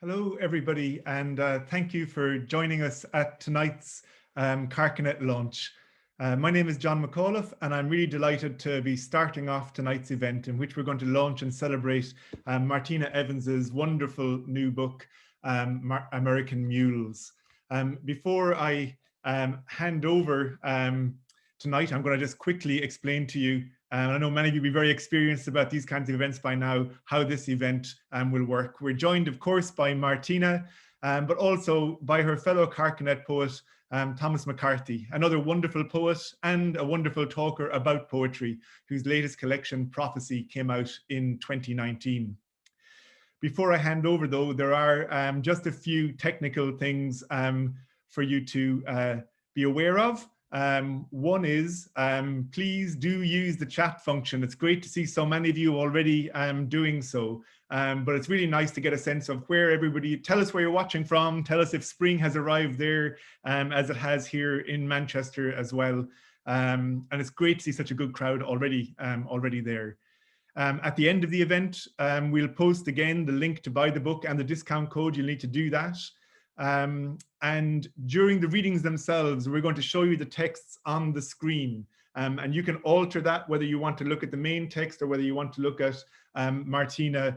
Hello, everybody, and thank you for joining us at tonight's Carcanet launch. My name is John McAuliffe, and I'm really delighted to be starting off tonight's event in which we're going to launch and celebrate Martina Evans's wonderful new book, American Mules. Before I hand over tonight, I'm going to just quickly explain to you, I know many of you will be very experienced about these kinds of events by now, how this event will work. We're joined, of course, by Martina, but also by her fellow Carcanet poet, Thomas McCarthy, another wonderful poet and a wonderful talker about poetry, whose latest collection, Prophecy, came out in 2019. Before I hand over, though, there are just a few technical things for you to be aware of. One is, please do use the chat function. It's great to see so many of you already doing so, but it's really nice to get a sense of where everybody, tell us where you're watching from, tell us if spring has arrived there, as it has here in Manchester as well. And it's great to see such a good crowd already there. At the end of the event, we'll post again the link to buy the book and the discount code. You'll need to do that. And during the readings themselves, we're going to show you the texts on the screen. And you can alter that, whether you want to look at the main text or whether you want to look at Martina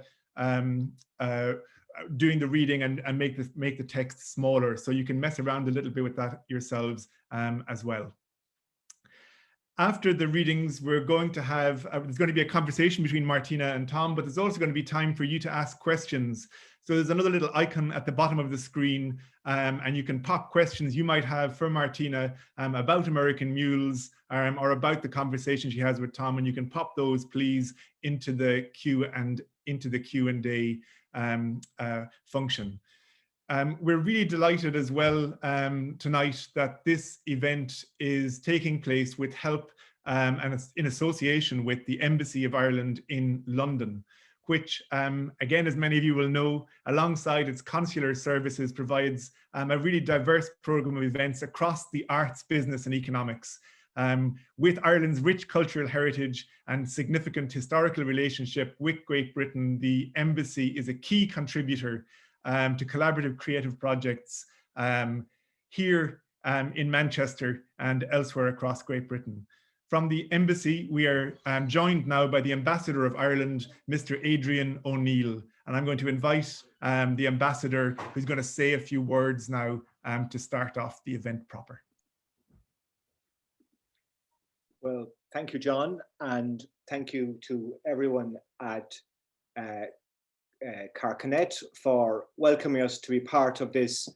doing the reading and make the text smaller. So you can mess around a little bit with that yourselves as well. After the readings, we're going to have, there's going to be a conversation between Martina and Tom, but there's also going to be time for you to ask questions. So there's another little icon at the bottom of the screen, and you can pop questions you might have for Martina about American Mules or about the conversation she has with Tom, and you can pop those, please, into the Q&A function. We're really delighted as well tonight that this event is taking place with help and it's in association with the Embassy of Ireland in London, which again, as many of you will know, alongside its consular services, provides a really diverse program of events across the arts, business and economics. With Ireland's rich cultural heritage and significant historical relationship with Great Britain, the Embassy is a key contributor to collaborative creative projects here in Manchester and elsewhere across Great Britain. From the Embassy, we are joined now by the Ambassador of Ireland, Mr. Adrian O'Neill. And I'm going to invite the Ambassador, who's going to say a few words now to start off the event proper. Well, thank you, John, and thank you to everyone at Carcanet for welcoming us to be part of this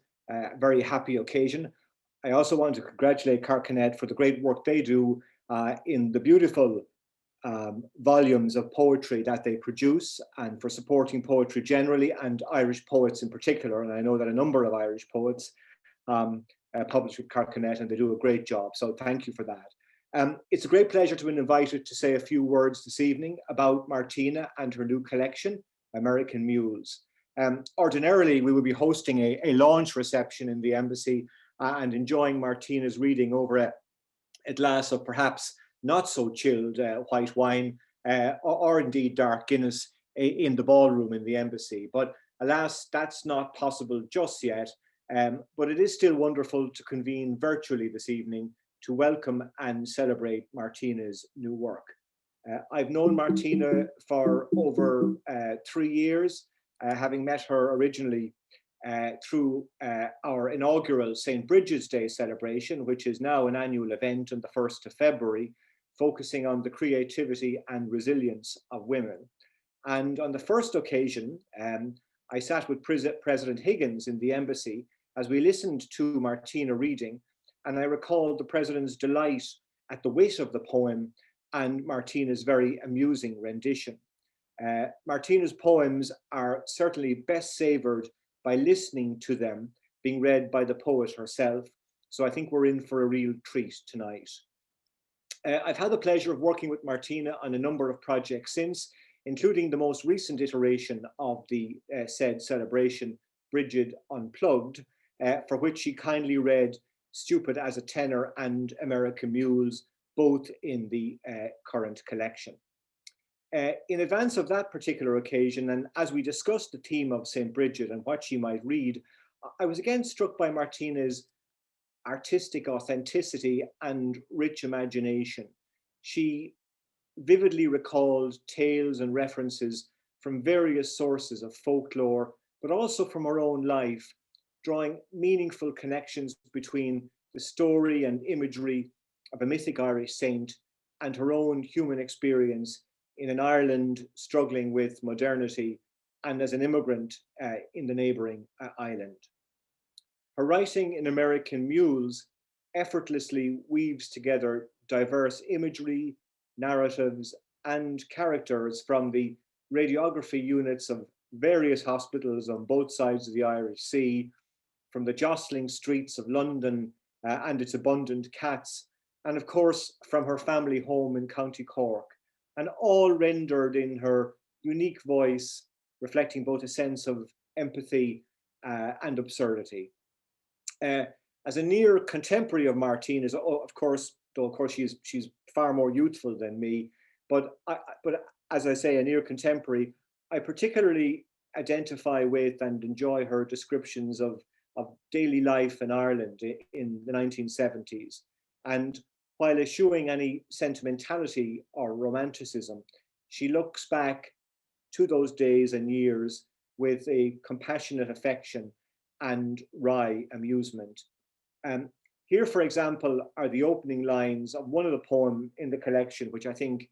very happy occasion. I also want to congratulate Carcanet for the great work they do in the beautiful volumes of poetry that they produce, and for supporting poetry generally and Irish poets in particular. And I know that a number of Irish poets publish with Carcanet, and they do a great job. So thank you for that. It's a great pleasure to be invited to say a few words this evening about Martina and her new collection, American Mules. Ordinarily, we would be hosting a launch reception in the Embassy and enjoying Martina's reading over a glass of perhaps not so chilled white wine or indeed dark Guinness in the ballroom in the Embassy. But alas, that's not possible just yet. But it is still wonderful to convene virtually this evening to welcome and celebrate Martina's new work. I've known Martina for over 3 years, having met her originally through our inaugural St. Bridget's Day celebration, which is now an annual event on the 1st of February, focusing on the creativity and resilience of women. And on the first occasion, I sat with President Higgins in the Embassy as we listened to Martina reading, and I recalled the President's delight at the wit of the poem and Martina's very amusing rendition. Martina's poems are certainly best savoured by listening to them being read by the poet herself. So I think we're in for a real treat tonight. I've had the pleasure of working with Martina on a number of projects since, including the most recent iteration of the said celebration, Bridget Unplugged, for which she kindly read Stupid as a Tenor and American Mules, both in the current collection. In advance of that particular occasion, and as we discussed the theme of St. Bridget and what she might read, I was again struck by Martina's artistic authenticity and rich imagination. She vividly recalled tales and references from various sources of folklore, but also from her own life, drawing meaningful connections between the story and imagery of a mythic Irish saint and her own human experience in an Ireland struggling with modernity and as an immigrant in the neighboring island. Her writing in American Mules effortlessly weaves together diverse imagery, narratives, and characters from the radiography units of various hospitals on both sides of the Irish Sea, from the jostling streets of London and its abundant cats, and of course from her family home in County Cork, and all rendered in her unique voice, reflecting both a sense of empathy and absurdity. As a near contemporary of Martina's, of course, though of course she's far more youthful than me, but as I say, a near contemporary, I particularly identify with and enjoy her descriptions of daily life in Ireland in the 1970s. And while eschewing any sentimentality or romanticism, she looks back to those days and years with a compassionate affection and wry amusement. Here, for example, are the opening lines of one of the poems in the collection, which I think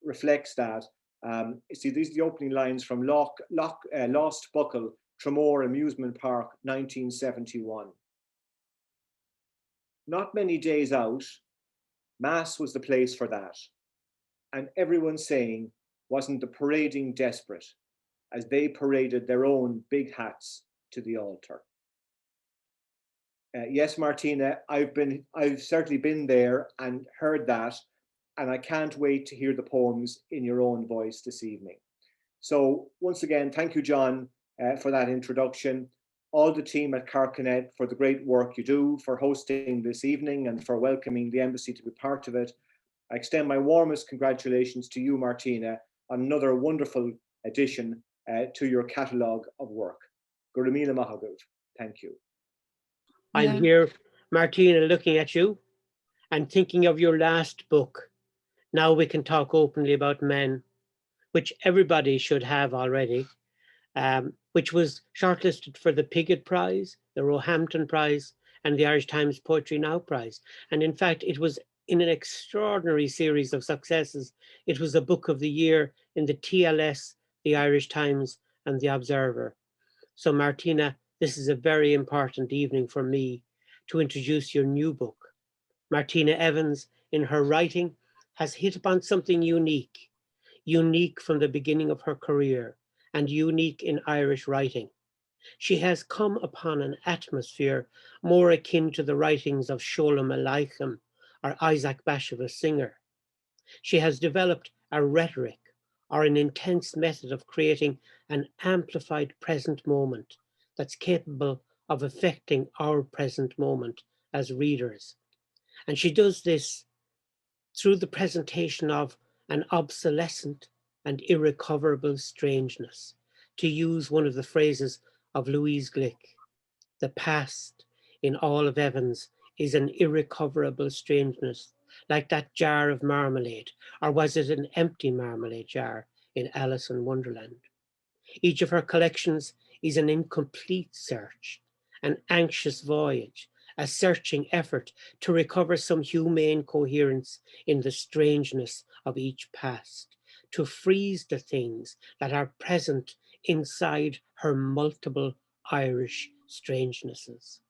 reflects that. See, these are the opening lines from Lost Buckle, Tramore Amusement Park, 1971. Not many days out, Mass was the place for that. And everyone saying, wasn't the parading desperate, as they paraded their own big hats to the altar. Yes, Martina, I've certainly been there and heard that, and I can't wait to hear the poems in your own voice this evening. So once again, thank you, John, for that introduction. All the team at Carcanet for the great work you do, for hosting this evening and for welcoming the embassy to be part of it. I extend my warmest congratulations to you, Martina, on another wonderful addition to your catalogue of work. Gurumila Mahagav. Thank you. I'm here, Martina, looking at you and thinking of your last book. Now we can talk openly about men, which everybody should have already, which was shortlisted for the Pigott Prize, the Roehampton Prize, and the Irish Times Poetry Now Prize. And in fact, it was in an extraordinary series of successes. It was a book of the year in the TLS, the Irish Times, and the Observer. So Martina, this is a very important evening for me to introduce your new book. Martina Evans, in her writing, has hit upon something unique from the beginning of her career and unique in Irish writing. She has come upon an atmosphere more akin to the writings of Sholem Aleichem or Isaac Bashevis Singer. She has developed a rhetoric or an intense method of creating an amplified present moment that's capable of affecting our present moment as readers. And she does this through the presentation of an obsolescent and irrecoverable strangeness, to use one of the phrases of Louise Glick. The past in all of Evans is an irrecoverable strangeness, like that jar of marmalade, or was it an empty marmalade jar in Alice in Wonderland? Each of her collections is an incomplete search, an anxious voyage, a searching effort to recover some humane coherence in the strangeness of each past, to freeze the things that are present inside her multiple Irish strangenesses.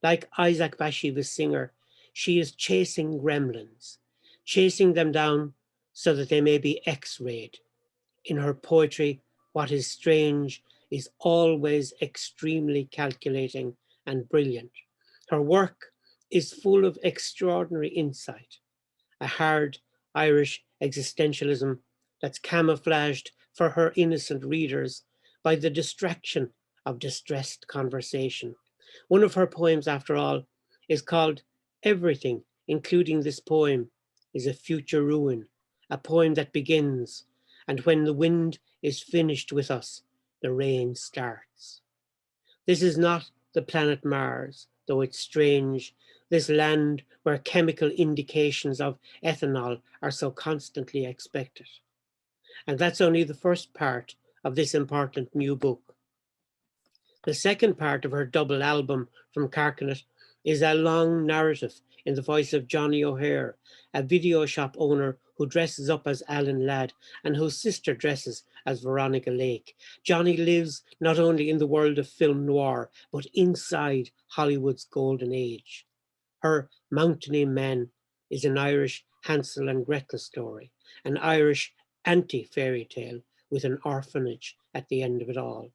Like Isaac Bashevis Singer, she is chasing gremlins, chasing them down so that they may be X-rayed. In her poetry, what is strange is always extremely calculating and brilliant. Her work is full of extraordinary insight, a hard Irish existentialism that's camouflaged for her innocent readers by the distraction of distressed conversation. One of her poems, after all, is called Everything, including this poem, is a future ruin, a poem that begins, and when the wind is finished with us, the rain starts. This is not the planet Mars, though it's strange, this land where chemical indications of ethanol are so constantly expected. And that's only the first part of this important new book. The second part of her double album from Carcanet is a long narrative in the voice of Johnny O'Hare, a video shop owner who dresses up as Alan Ladd and whose sister dresses as Veronica Lake. Johnny lives not only in the world of film noir, but inside Hollywood's golden age. Her Mountain Men is an Irish Hansel and Gretel story, an Irish anti-fairy tale with an orphanage at the end of it all.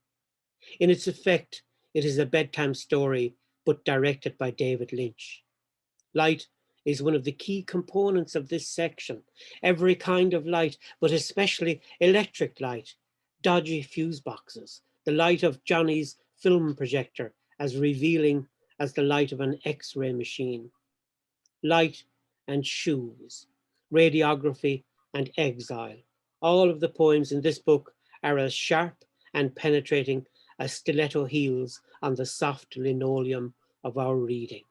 In its effect, it is a bedtime story, but directed by David Lynch. Light is one of the key components of this section. Every kind of light, but especially electric light, dodgy fuse boxes, the light of Johnny's film projector as revealing as the light of an X-ray machine. Light and shoes, radiography and exile. All of the poems in this book are as sharp and penetrating as stiletto heels on the soft linoleum of our reading.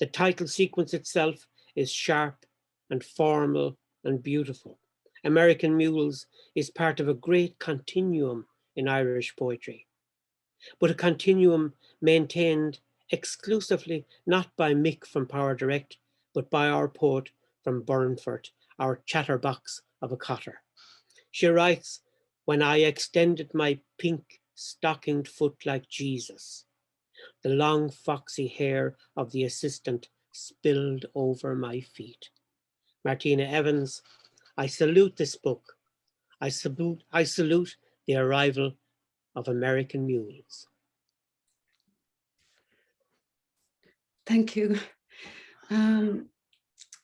The title sequence itself is sharp and formal and beautiful. American Mules is part of a great continuum in Irish poetry, but a continuum maintained exclusively not by Mick from Power Direct, but by our poet from Burnford, our chatterbox of a cotter. She writes, "When I extended my pink stockinged foot like Jesus, the long foxy hair of the assistant spilled over my feet." Martina Evans, I salute this book. I salute the arrival of American Mules. Thank you. I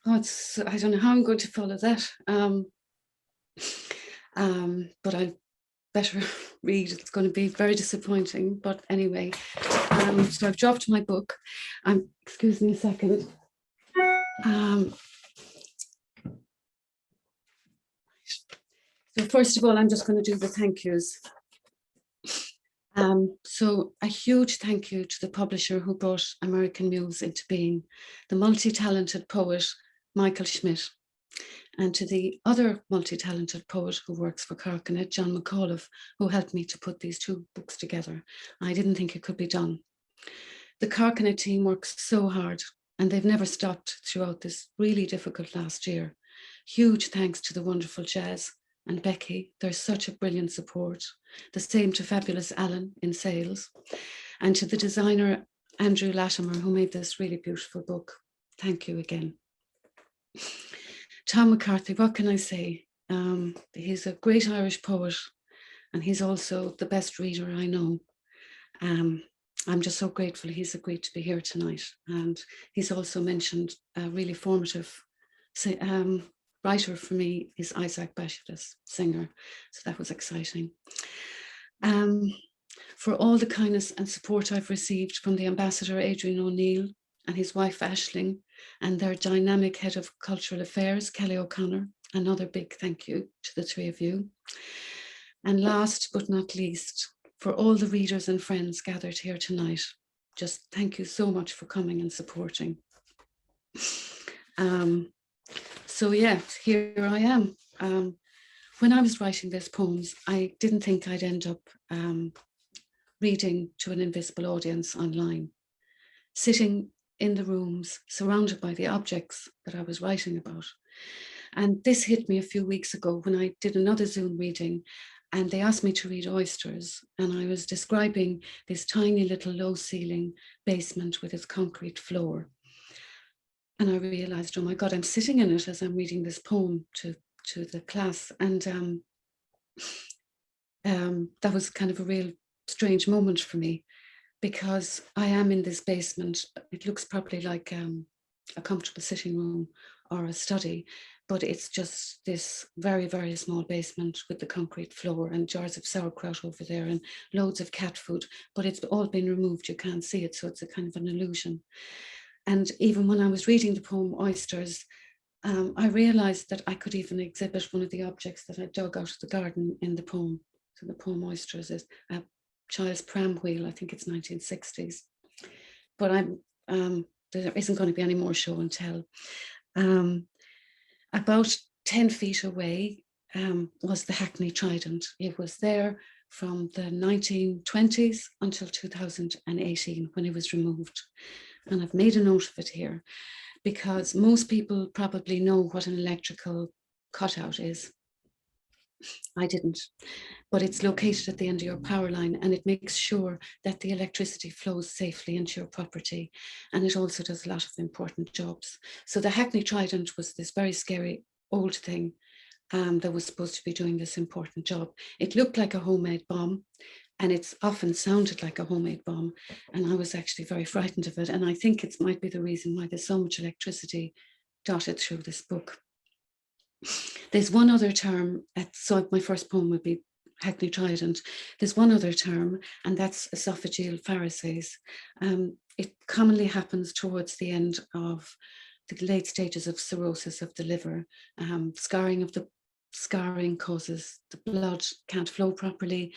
don't know how I'm going to follow that, but I better read. It's going to be very disappointing, but anyway. So I've dropped my book. Excuse me a second. So first of all, I'm just going to do the thank yous. So a huge thank you to the publisher who brought American Mules into being, the multi-talented poet, Michael Schmidt, and to the other multi-talented poet who works for Carcanet, John McCauliffe, who helped me to put these two books together. I didn't think it could be done. The Carcanet team works so hard, and they've never stopped throughout this really difficult last year. Huge thanks to the wonderful Jazz and Becky. They're such a brilliant support. The same to fabulous Alan in sales, and to the designer Andrew Latimer, who made this really beautiful book. Thank you again. Tom McCarthy, what can I say? He's a great Irish poet, and he's also the best reader I know. I'm just so grateful he's agreed to be here tonight. And he's also mentioned a really formative writer for me is Isaac Bashevis, singer. So that was exciting. For all the kindness and support I've received from the ambassador Adrian O'Neill and his wife Aisling, and their dynamic head of cultural affairs, Kelly O'Connor, another big thank you to the three of you. And last but not least, for all the readers and friends gathered here tonight, just thank you so much for coming and supporting. So yeah, here I am. When I was writing these poems, I didn't think I'd end up reading to an invisible audience online, sitting in the rooms surrounded by the objects that I was writing about. And this hit me a few weeks ago when I did another Zoom reading, and they asked me to read Oysters, and I was describing this tiny little low ceiling basement with its concrete floor. And I realized, oh my God, I'm sitting in it as I'm reading this poem to the class. And that was kind of a real strange moment for me, because I am in this basement. It looks probably like a comfortable sitting room or a study, but it's just this very, very small basement with the concrete floor and jars of sauerkraut over there and loads of cat food, but it's all been removed. You can't see it, so it's a kind of an illusion. And even when I was reading the poem Oysters, I realized that I could even exhibit one of the objects that I dug out of the garden in the poem. So the poem Oysters is a child's pram wheel. I think it's 1960s. But there isn't going to be any more show and tell. About 10 feet away was the Hackney Trident. It was there from the 1920s until 2018 when it was removed. And I've made a note of it here because most people probably know what an electrical cutout is. I didn't, but it's located at the end of your power line and it makes sure that the electricity flows safely into your property. And it also does a lot of important jobs. So the Hackney Trident was this very scary old thing that was supposed to be doing this important job. It looked like a homemade bomb and it's often sounded like a homemade bomb. And I was actually very frightened of it. And I think it might be the reason why there's so much electricity dotted through this book. There's one other term, so my first poem would be Hackney Trident. There's one other term, and that's esophageal Pharisees. It commonly happens towards the end of the late stages of cirrhosis of the liver. Scarring causes the blood can't flow properly,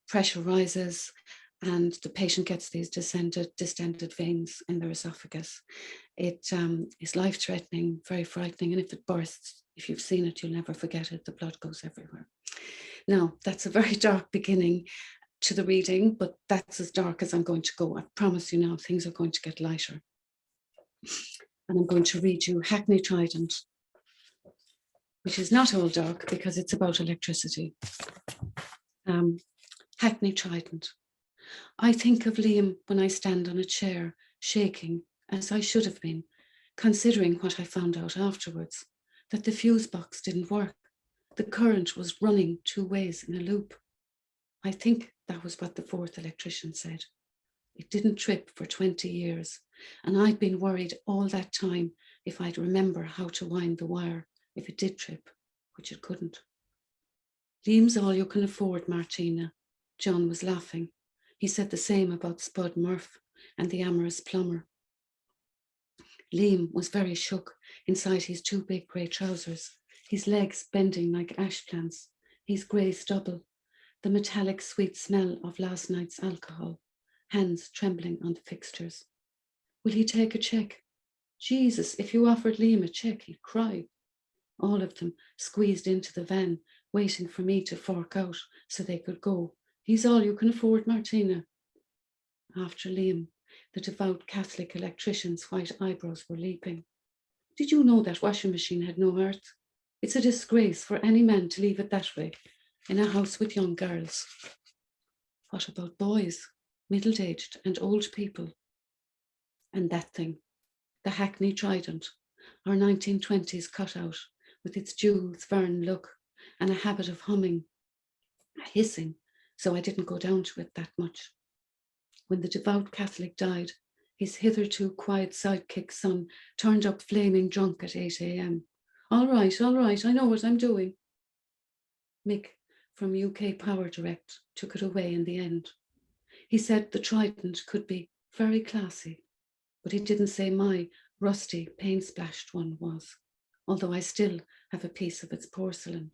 pressure rises, and the patient gets these distended veins in their esophagus. It is life-threatening, very frightening, and if it bursts, if you've seen it, you'll never forget it. The blood goes everywhere. Now, that's a very dark beginning to the reading, but that's as dark as I'm going to go. I promise you now, things are going to get lighter. And I'm going to read you Hackney Trident, which is not all dark because it's about electricity. Hackney Trident. I think of Liam when I stand on a chair, shaking, as I should have been, considering what I found out afterwards, that the fuse box didn't work. The current was running two ways in a loop. I think that was what the fourth electrician said. It didn't trip for 20 years, and I'd been worried all that time if I'd remember how to wind the wire if it did trip, which it couldn't. Liam's all you can afford, Martina. John was laughing. He said the same about Spud Murph and the amorous plumber. Liam was very shook inside his two big grey trousers, his legs bending like ash plants, his grey stubble, the metallic sweet smell of last night's alcohol, hands trembling on the fixtures. Will he take a cheque? Jesus, if you offered Liam a cheque, he'd cry. All of them squeezed into the van, waiting for me to fork out so they could go. He's all you can afford, Martina. After Liam, the devout Catholic electrician's white eyebrows were leaping. Did you know that washing machine had no earth? It's a disgrace for any man to leave it that way in a house with young girls. What about boys, middle-aged and old people? And that thing, the Hackney Trident, our 1920s cutout with its Jules Verne look and a habit of humming, hissing, so I didn't go down to it that much. When the devout Catholic died, his hitherto quiet sidekick son turned up flaming drunk at 8 a.m. All right, I know what I'm doing. Mick from UK Power Direct took it away in the end. He said the Trident could be very classy, but he didn't say my rusty, paint-splashed one was, although I still have a piece of its porcelain.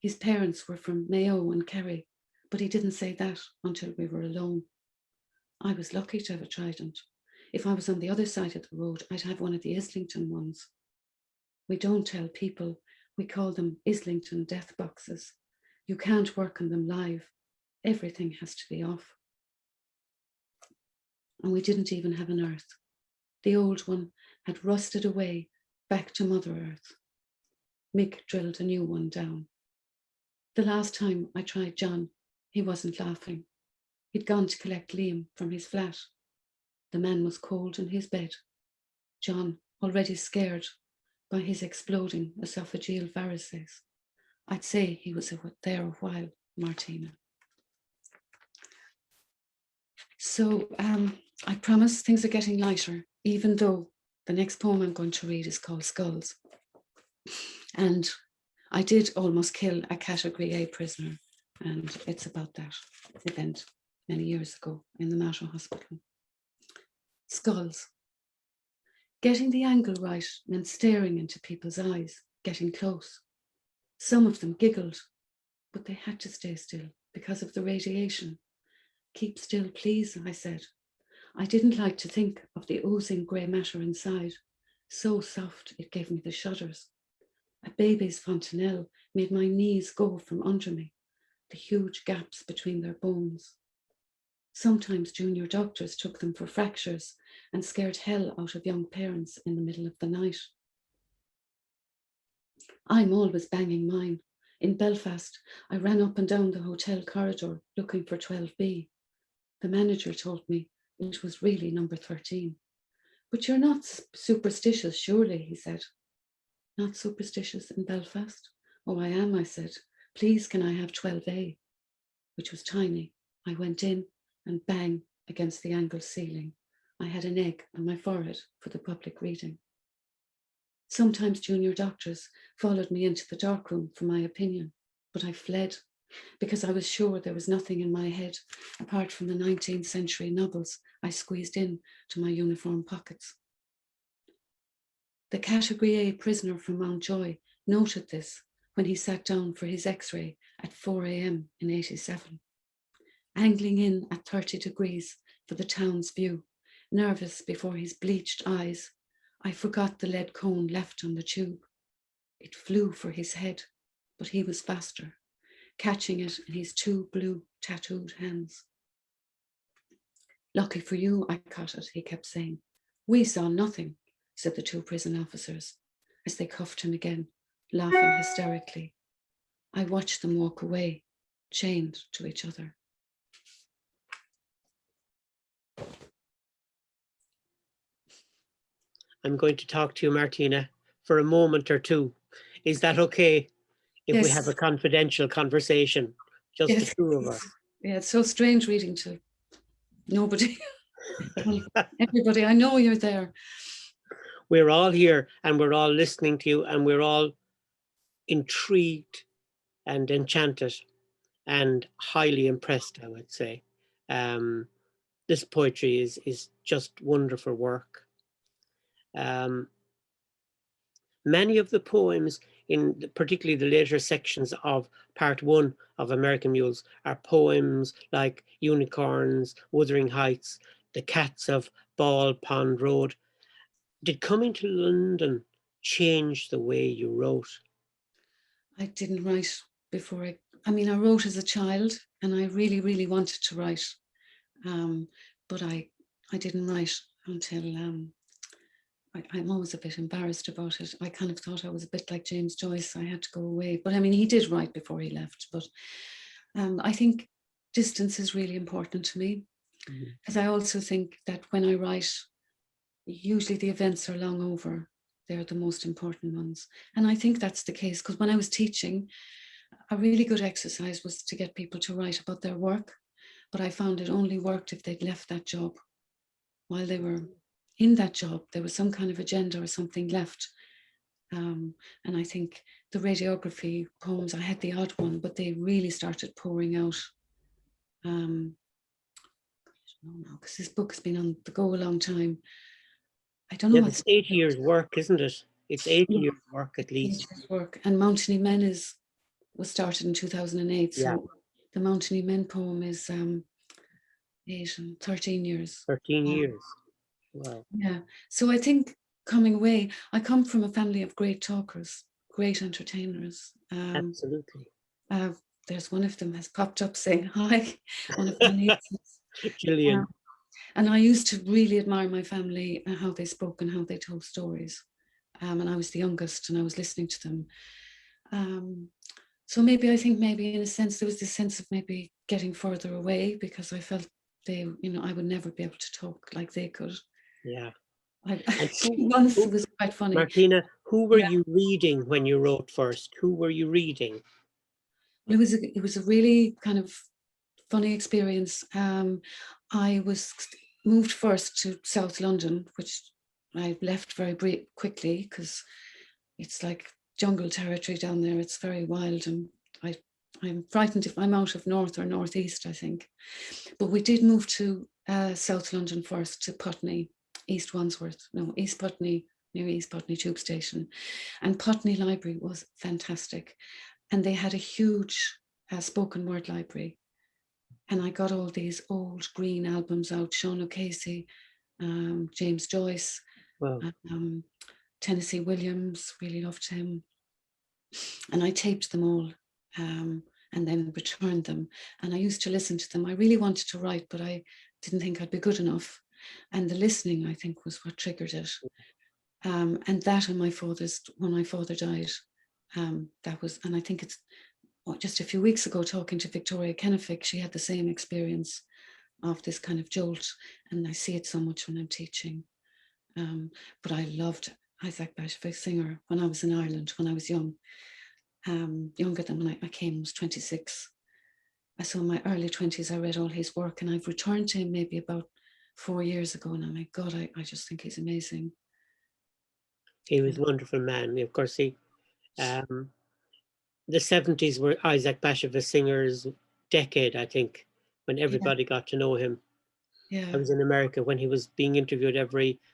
His parents were from Mayo and Kerry, but he didn't say that until we were alone. I was lucky to have a Trident. If I was on the other side of the road, I'd have one of the Islington ones. We don't tell people, we call them Islington death boxes. You can't work on them live. Everything has to be off. And we didn't even have an earth. The old one had rusted away back to Mother Earth. Mick drilled a new one down. The last time I tried John, he wasn't laughing. He'd gone to collect Liam from his flat. The man was cold in his bed. John, already scared by his exploding esophageal Pharisees. I'd say he was there a while, Martina. So I promise things are getting lighter, even though the next poem I'm going to read is called Skulls. And I did almost kill a Category A prisoner, and it's about that event many years ago in the Mater Hospital. Skulls. Getting the angle right meant staring into people's eyes, getting close. Some of them giggled, but they had to stay still because of the radiation. Keep still, please, I said. I didn't like to think of the oozing grey matter inside. So soft, it gave me the shudders. A baby's fontanelle made my knees go from under me, the huge gaps between their bones. Sometimes junior doctors took them for fractures and scared hell out of young parents in the middle of the night. I'm always banging mine. In Belfast, I ran up and down the hotel corridor looking for 12B. The manager told me it was really number 13. But you're not superstitious, surely, he said. Not superstitious in Belfast? Oh, I am, I said. Please, can I have 12A? Which was tiny. I went in and bang against the angled ceiling. I had an egg on my forehead for the public reading. Sometimes junior doctors followed me into the darkroom for my opinion, but I fled because I was sure there was nothing in my head apart from the 19th century novels I squeezed in to my uniform pockets. The Category A prisoner from Mountjoy noted this when he sat down for his X-ray at 4 a.m. in 87. Angling in at 30 degrees for the town's view, nervous before his bleached eyes, I forgot the lead cone left on the tube. It flew for his head, but he was faster, catching it in his two blue tattooed hands. Lucky for you, I caught it, he kept saying. We saw nothing, said the two prison officers, as they cuffed him again, laughing hysterically. I watched them walk away, chained to each other. I'm going to talk to you, Martina, for a moment or two. Is that okay if we have a confidential conversation, just the two of us? Yeah, it's so strange reading to nobody. Well, everybody, I know you're there. We're all here and we're all listening to you and we're all intrigued and enchanted and highly impressed, I would say. This poetry is just wonderful work. Many of the poems, particularly the later sections of part 1 of American Mules, are poems like Unicorns, Wuthering Heights, The Cats of Ball Pond Road. Did coming to London change the way you wrote? I didn't write before. I mean, I wrote as a child and I really, really wanted to write. But I didn't write until, I'm always a bit embarrassed about it. I kind of thought I was a bit like James Joyce. I had to go away. But I mean, he did write before he left. But I think distance is really important to me. Because I also think that when I write, usually the events are long over. They're the most important ones. And I think that's the case because when I was teaching, a really good exercise was to get people to write about their work. But I found it only worked if they'd left that job. While they were in that job, there was some kind of agenda or something left. And I think the radiography poems, I had the odd one, but they really started pouring out. I don't know, because this book has been on the go a long time. I don't know. Yeah, it's 8 years work, isn't it? It's 8 years work at least. 8 years work. And Mountainy Men was started in 2008. So yeah. The Mountainy Men poem is 8 and 13 years. 13 years. Wow. Yeah. So I think coming away, I come from a family of great talkers, great entertainers. Absolutely. There's one of them has popped up saying hi. One of my nieces. Gillian. And I used to really admire my family and how they spoke and how they told stories. And I was the youngest and I was listening to them. So maybe I think maybe in a sense there was this sense of maybe getting further away because I felt they, I would never be able to talk like they could. Yeah. Once it was quite funny. Martina, who were you reading when you wrote first? Who were you reading? Well, it was a really kind of funny experience. I was moved first to South London, which I left very quickly because it's like jungle territory down there. It's very wild, and I'm frightened if I'm out of north or northeast, I think. But we did move to South London first, to Putney, East Wandsworth, no, East Putney, near East Putney Tube Station. And Putney Library was fantastic. And they had a huge spoken word library. And I got all these old green albums out, Sean O'Casey, James Joyce, Wow. Tennessee Williams, really loved him. And I taped them all and then returned them. And I used to listen to them. I really wanted to write, but I didn't think I'd be good enough. And the listening, I think, was what triggered it. And that and when my father died, that was, and I think it's just a few weeks ago talking to Victoria Kennefick, she had the same experience of this kind of jolt. And I see it so much when I'm teaching. But I loved Isaac Bashevis Singer when I was in Ireland, when I was young. Younger than when I came, I was 26. So in my early 20s, I read all his work, and I've returned to him maybe about 4 years ago. And I'm like, God, I just think he's amazing. He was a wonderful man. Of course, the 70s were Isaac Bashevis Singer's decade, I think, when everybody got to know him. Yeah. I was in America when he was being interviewed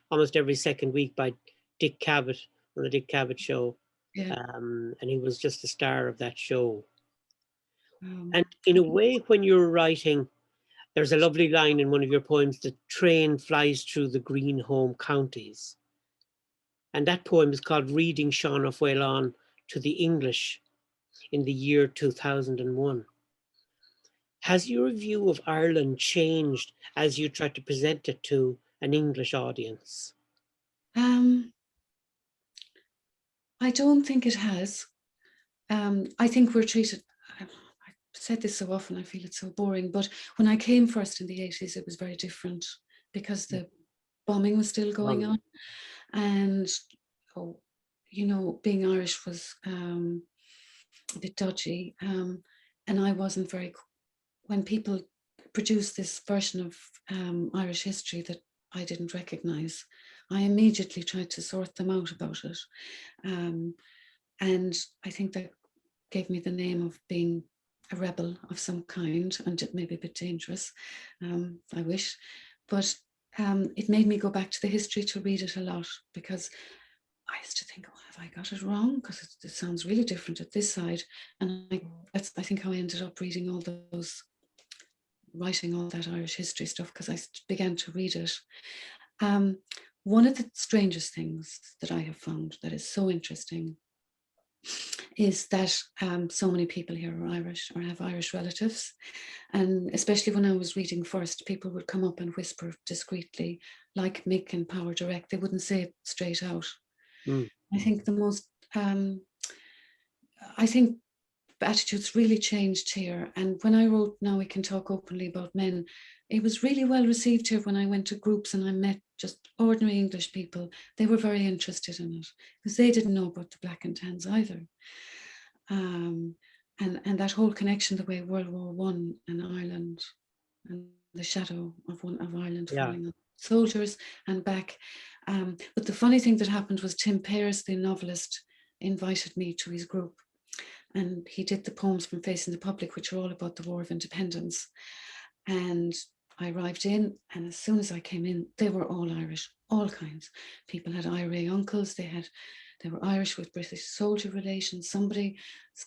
almost every second week by Dick Cavett on the Dick Cavett show. Yeah. And he was just the star of that show. And in a way, when you're writing, there's a lovely line in one of your poems, "The train flies through the green home counties." And that poem is called "Reading Sean of Whalon to the English in the year 2001. Has your view of Ireland changed as you try to present it to an English audience? I don't think it has. I think we're treated, I've said this so often, I feel it's so boring, but when I came first in the 80s, it was very different because the bombing was still going on. And, being Irish was a bit dodgy. And I wasn't when people produced this version of Irish history that I didn't recognize, I immediately tried to sort them out about it. And I think that gave me the name of being a rebel of some kind, and maybe a bit dangerous, I wish. But it made me go back to the history to read it a lot, because I used to think, oh, have I got it wrong? Because it sounds really different at this side. And that's, I think, how I ended up reading writing all that Irish history stuff, because I began to read it. One of the strangest things that I have found that is so interesting is that so many people here are Irish or have Irish relatives. And especially when I was reading first, people would come up and whisper discreetly, like Mick and Power Direct. They wouldn't say it straight out. I think I think attitudes really changed here. And when I wrote Now We Can Talk Openly About Men, it was really well received here when I went to groups and I met just ordinary English people. They were very interested in it because they didn't know about the Black and Tans either. And that whole connection, the way World War I and Ireland and the shadow of Ireland falling on soldiers and back. But the funny thing that happened was Tim Pearce, the novelist, invited me to his group. And he did the poems from Facing the Public, which are all about the War of Independence. And I arrived in, and as soon as I came in, they were all Irish, all kinds. People had IRA uncles, they were Irish with British soldier relations. Somebody's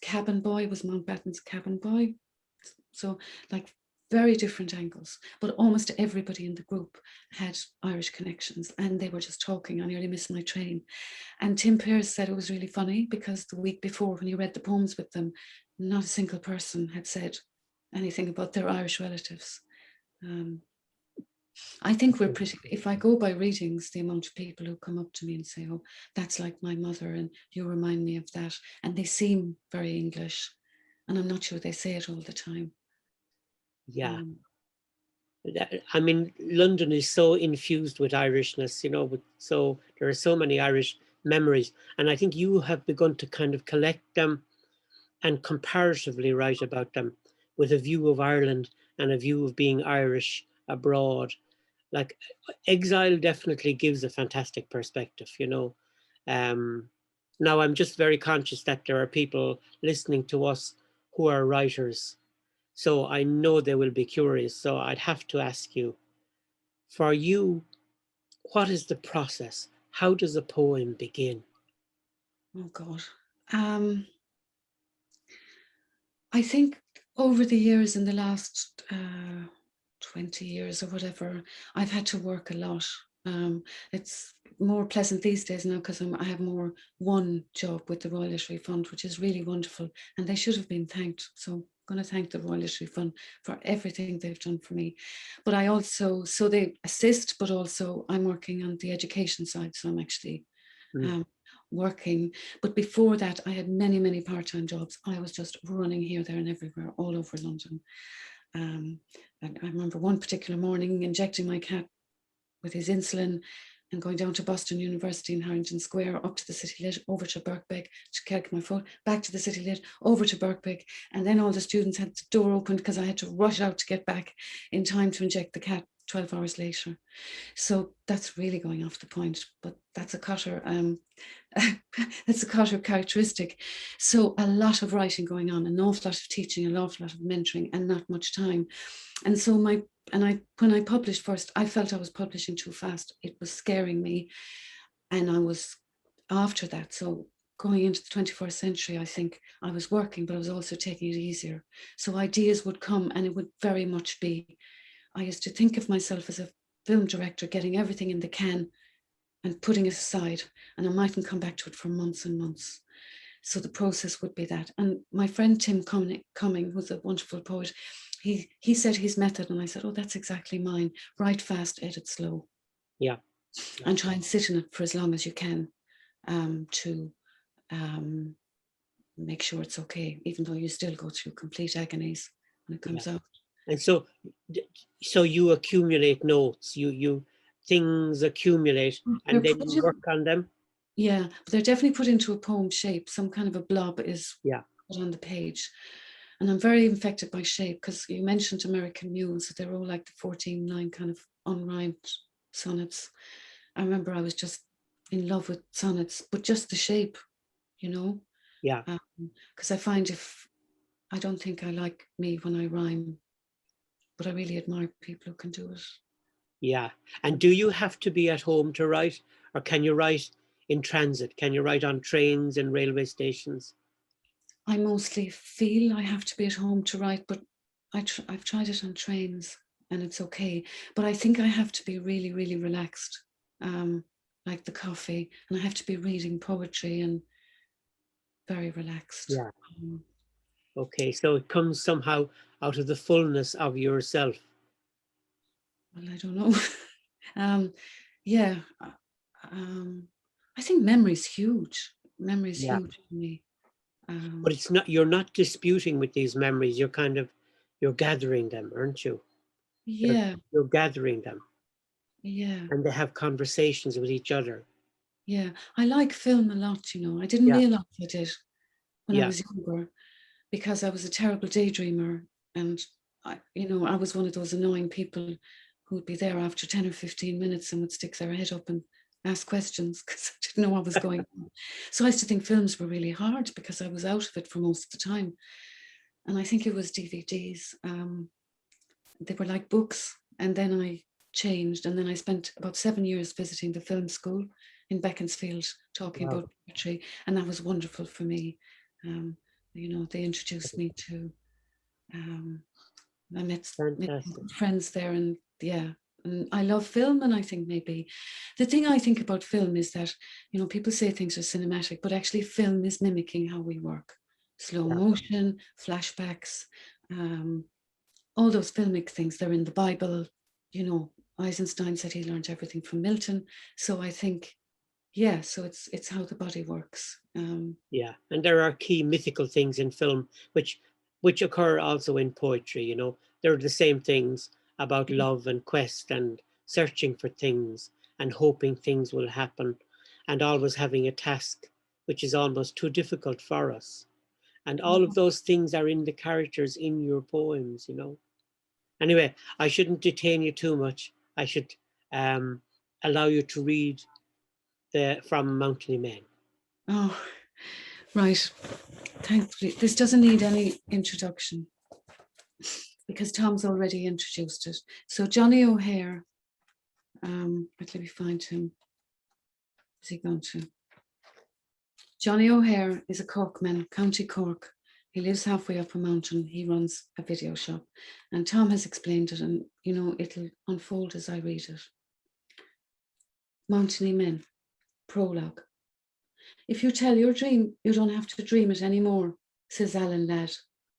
cabin boy was Mountbatten's cabin boy. So like very different angles, but almost everybody in the group had Irish connections, and they were just talking. I nearly missed my train. And Tim Pearce said it was really funny because the week before, when he read the poems with them, not a single person had said anything about their Irish relatives. I think we're pretty, if I go by readings, the amount of people who come up to me and say, oh, that's like my mother and you remind me of that. And they seem very English. And I'm not sure they say it all the time. Yeah. I mean, London is so infused with Irishness, so there are so many Irish memories. And I think you have begun to kind of collect them and comparatively write about them with a view of Ireland and a view of being Irish abroad. Like exile definitely gives a fantastic perspective, Now I'm just very conscious that there are people listening to us who are writers. So I know they will be curious. So I'd have to ask you, for you, what is the process? How does a poem begin? Oh God. I think over the years, in the last 20 years or whatever, I've had to work a lot. It's more pleasant these days now because I have one job with the Royal Literary Fund, which is really wonderful, and they should have been thanked. So I'm going to thank the Royal Literary Fund for everything they've done for me. But I also, so they assist, but also I'm working on the education side. So I'm actually working. But before that, I had many, many part-time jobs. I was just running here, there and everywhere, all over London. And I remember one particular morning injecting my cat with his insulin and going down to Boston University in Harrington Square, up to the City Lit, over to Birkbeck, to collect my phone, back to the City Lit, over to Birkbeck. And then all the students had the door opened because I had to rush out to get back in time to inject the cat 12 hours later. So that's really going off the point, but that's a Cotter, that's a Cotter characteristic. So a lot of writing going on, an awful lot of teaching, an awful lot of mentoring, and not much time. And so when I published first, I felt I was publishing too fast. It was scaring me. And I was after that. So going into the 21st century, I think I was working, but I was also taking it easier. So ideas would come, and it would very much be, I used to think of myself as a film director, getting everything in the can and putting it aside, and I mightn't come back to it for months and months. So the process would be that. And my friend Tim Cumming, who's a wonderful poet, he said his method, and I said, oh, that's exactly mine. Write fast, edit slow. Yeah. And try and sit in it for as long as you can to make sure it's okay, even though you still go through complete agonies when it comes out. And so you accumulate notes, you things accumulate, and then you work on them. Yeah, but they're definitely put into a poem shape. Some kind of a blob is put on the page. And I'm very infected by shape, because you mentioned American Mules. They're all like the 14-line kind of unrhymed sonnets. I remember I was just in love with sonnets, but just the shape, you know? Yeah. Because I find I don't think I like me when I rhyme, but I really admire people who can do it. Yeah. And do you have to be at home to write, or can you write in transit? Can you write on trains and railway stations? I mostly feel I have to be at home to write, but I've tried it on trains and it's okay. But I think I have to be really, really relaxed, like the coffee, and I have to be reading poetry and very relaxed. Yeah. Okay, so it comes somehow out of the fullness of yourself. Well, I don't know. I think memory's huge. Memory's huge for me. But it's not, you're not disputing with these memories. You're gathering them, aren't you? Yeah. You're gathering them. Yeah. And they have conversations with each other. Yeah. I like film a lot, you know. I didn't realize I did when I was younger, because I was a terrible daydreamer. And I was one of those annoying people who would be there after 10 or 15 minutes and would stick their head up and ask questions because I didn't know what was going on. So I used to think films were really hard because I was out of it for most of the time. And I think it was DVDs. They were like books. And then I changed. And then I spent about 7 years visiting the film school in Beaconsfield, talking about poetry. And that was wonderful for me. They introduced me to, I met friends there, and and I love film. And I think maybe the thing I think about film is that, people say things are cinematic, but actually film is mimicking how we work. Slow motion, flashbacks, all those filmic things, they're in the Bible. Eisenstein said he learned everything from Milton. So I think, so it's how the body works. And there are key mythical things in film which occur also in poetry. They're the same things about love and quest and searching for things and hoping things will happen and always having a task which is almost too difficult for us. And all of those things are in the characters in your poems, Anyway, I shouldn't detain you too much. I should allow you to read from Mountainy Men. Oh, right. Thankfully, this doesn't need any introduction because Tom's already introduced it. So Johnny O'Hare But let me find him. Where's he gone to? Johnny O'Hare is a Corkman, County Cork. He lives halfway up a mountain. He runs a video shop. And Tom has explained it, and you know, it'll unfold as I read it. Mountainy Men, prologue. If you tell your dream, you don't have to dream it anymore, says Alan Ladd,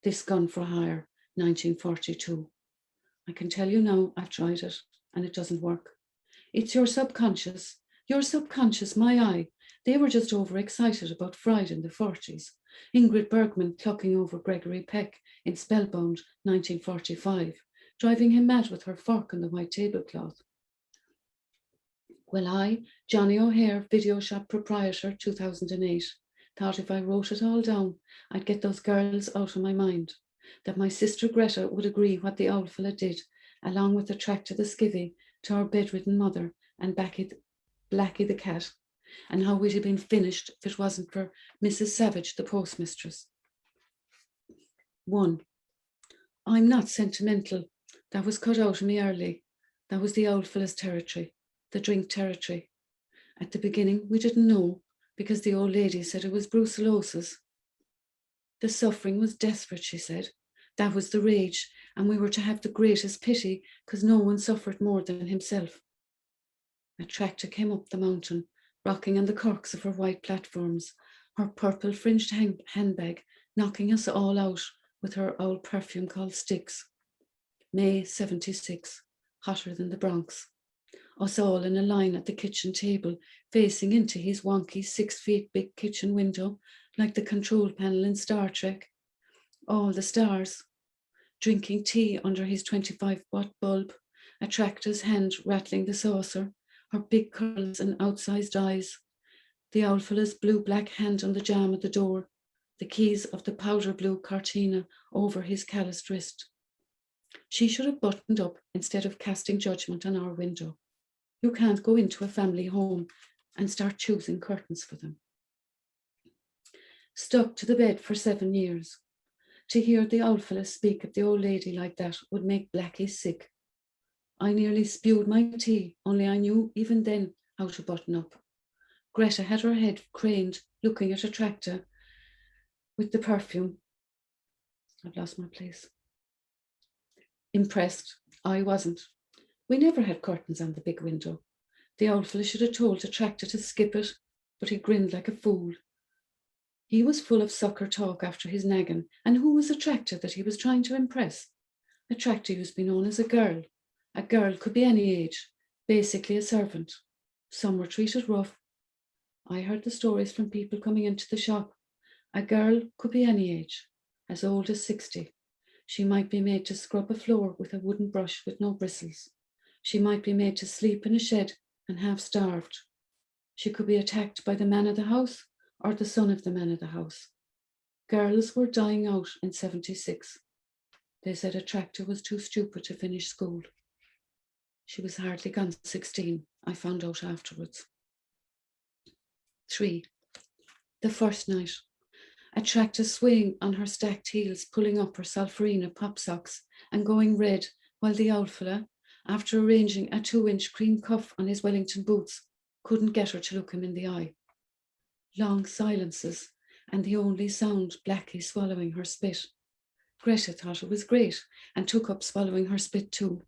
This Gun for Hire, 1942. I can tell you now, I've tried it, and it doesn't work. It's your subconscious, my eye. They were just overexcited about Fried in the 40s. Ingrid Bergman clucking over Gregory Peck in Spellbound, 1945, driving him mad with her fork and the white tablecloth. Well, I, Johnny O'Hare, video shop proprietor, 2008, thought if I wrote it all down, I'd get those girls out of my mind. That my sister Greta would agree what the old fella did, along with the track to the skivvy, to our bedridden mother and Blackie the cat, and how we'd have been finished if it wasn't for Mrs. Savage, the postmistress. 1. I'm not sentimental. That was cut out of me early. That was the old fella's territory, the drink territory. At the beginning, we didn't know, because the old lady said it was brucellosis. The suffering was desperate, she said. That was the rage, and we were to have the greatest pity, because no one suffered more than himself. A tractor came up the mountain, rocking on the corks of her white platforms, her purple fringed handbag knocking us all out with her old perfume called Sticks. May 76, hotter than the Bronx. Us all in a line at the kitchen table, facing into his wonky 6 feet big kitchen window, like the control panel in Star Trek. All the stars. Drinking tea under his 25-watt bulb, a tractor's hand rattling the saucer, her big curls and outsized eyes, the old fella's blue-black hand on the jamb of the door, the keys of the powder blue Cortina over his calloused wrist. She should have buttoned up instead of casting judgment on our window. You can't go into a family home and start choosing curtains for them. Stuck to the bed for 7 years. To hear the old fella speak of the old lady like that would make Blackie sick. I nearly spewed my tea, only I knew even then how to button up. Greta had her head craned, looking at a tractor with the perfume. I've lost my place. Impressed. I wasn't. We never had curtains on the big window. The old fella should have told the tractor to skip it, but he grinned like a fool. He was full of sucker talk after his nagging, and who was a tractor that he was trying to impress? A tractor used to be known as a girl. A girl could be any age, basically a servant. Some were treated rough. I heard the stories from people coming into the shop. A girl could be any age, as old as 60. She might be made to scrub a floor with a wooden brush with no bristles. She might be made to sleep in a shed and half starved. She could be attacked by the man of the house or the son of the man of the house. Girls were dying out in 76. They said a tractor was too stupid to finish school. She was hardly gone 16, I found out afterwards. 3. The first night. A tractor swaying on her stacked heels, pulling up her Solferina pop socks and going red, while the old fella, after arranging a 2-inch cream cuff on his Wellington boots, couldn't get her to look him in the eye. Long silences, and the only sound Blackie swallowing her spit. Greta thought it was great and took up swallowing her spit too.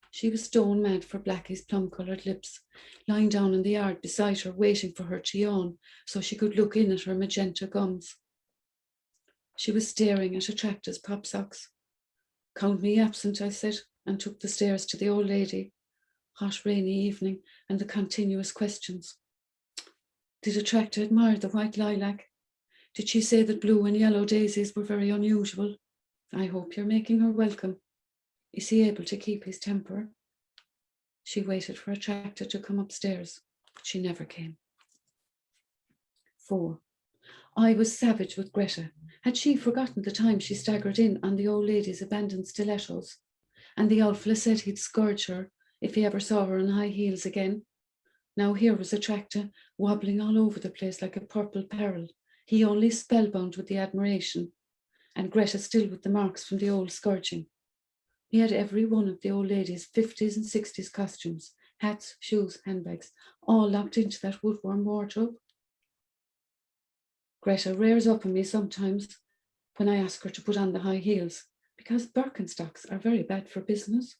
She was stone mad for Blackie's plum-coloured lips, lying down in the yard beside her, waiting for her to yawn so she could look in at her magenta gums. She was staring at a tractor's pop socks. Count me absent, I said, and took the stairs to the old lady. Hot, rainy evening, and the continuous questions. Did a tractor admire the white lilac? Did she say that blue and yellow daisies were very unusual? I hope you're making her welcome. Is he able to keep his temper? She waited for a tractor to come upstairs, but she never came. 4. I was savage with Greta. Had she forgotten the time she staggered in on the old lady's abandoned stilettos? And the old fella said he'd scourge her if he ever saw her in high heels again. Now here was a tractor wobbling all over the place like a purple peril. He only spellbound with the admiration, and Greta still with the marks from the old scourging. He had every one of the old lady's 50s and 60s costumes, hats, shoes, handbags, all locked into that woodworm wardrobe. Greta rears up on me sometimes when I ask her to put on the high heels, because Birkenstocks are very bad for business.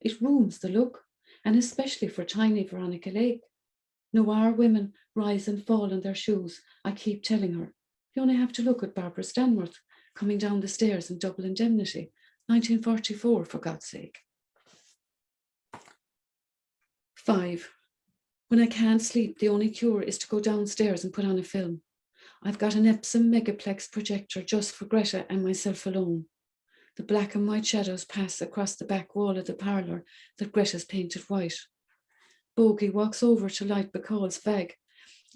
It ruins the look, and especially for tiny Veronica Lake. Noir women rise and fall in their shoes, I keep telling her. You only have to look at Barbara Stanworth coming down the stairs in Double Indemnity, 1944, for God's sake. 5. When I can't sleep, the only cure is to go downstairs and put on a film. I've got an Epsom Megaplex projector just for Greta and myself alone. The black and white shadows pass across the back wall of the parlour that Greta's painted white. Bogie walks over to light Bacall's fag,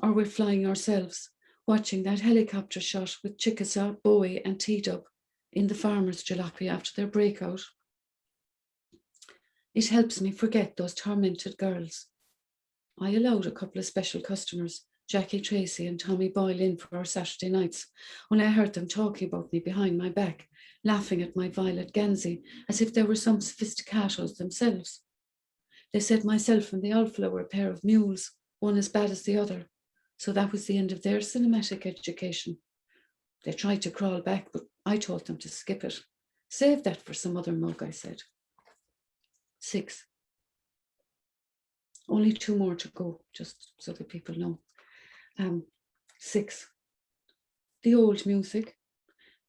or we're flying ourselves, watching that helicopter shot with Chickasaw, Bowie and T-Dub in the farmer's jalopy after their breakout. It helps me forget those tormented girls. I allowed a couple of special customers, Jackie Tracy and Tommy Boyle, in for our Saturday nights when I heard them talking about me behind my back, laughing at my violet Gansey as if they were some sophisticatos themselves. They said myself and the Alpha were a pair of mules, one as bad as the other. So that was the end of their cinematic education. They tried to crawl back, but I told them to skip it. Save that for some other mug, I said. 6. Only 2 more to go, just so that people know. 6. The old music.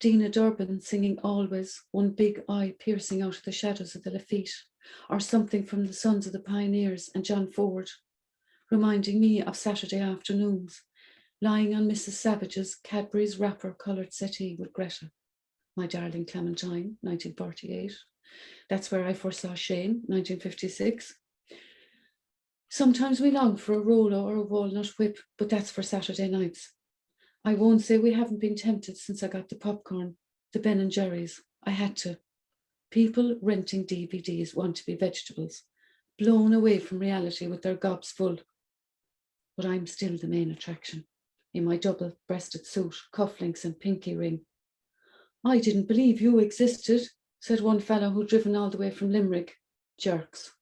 Dina Durbin singing Always, one big eye piercing out of the shadows of the Lafitte, or something from the Sons of the Pioneers and John Ford, reminding me of Saturday afternoons, lying on Mrs. Savage's Cadbury's wrapper-coloured settee with Greta, My Darling Clementine, 1948. That's where I first saw Shane, 1956. Sometimes we long for a Rolo or a walnut whip, but that's for Saturday nights. I won't say we haven't been tempted since I got the popcorn, the Ben and Jerry's. I had to. People renting DVDs want to be vegetables, blown away from reality with their gobs full. But I'm still the main attraction, in my double-breasted suit, cufflinks and pinky ring. I didn't believe you existed, said one fellow who'd driven all the way from Limerick. Jerks.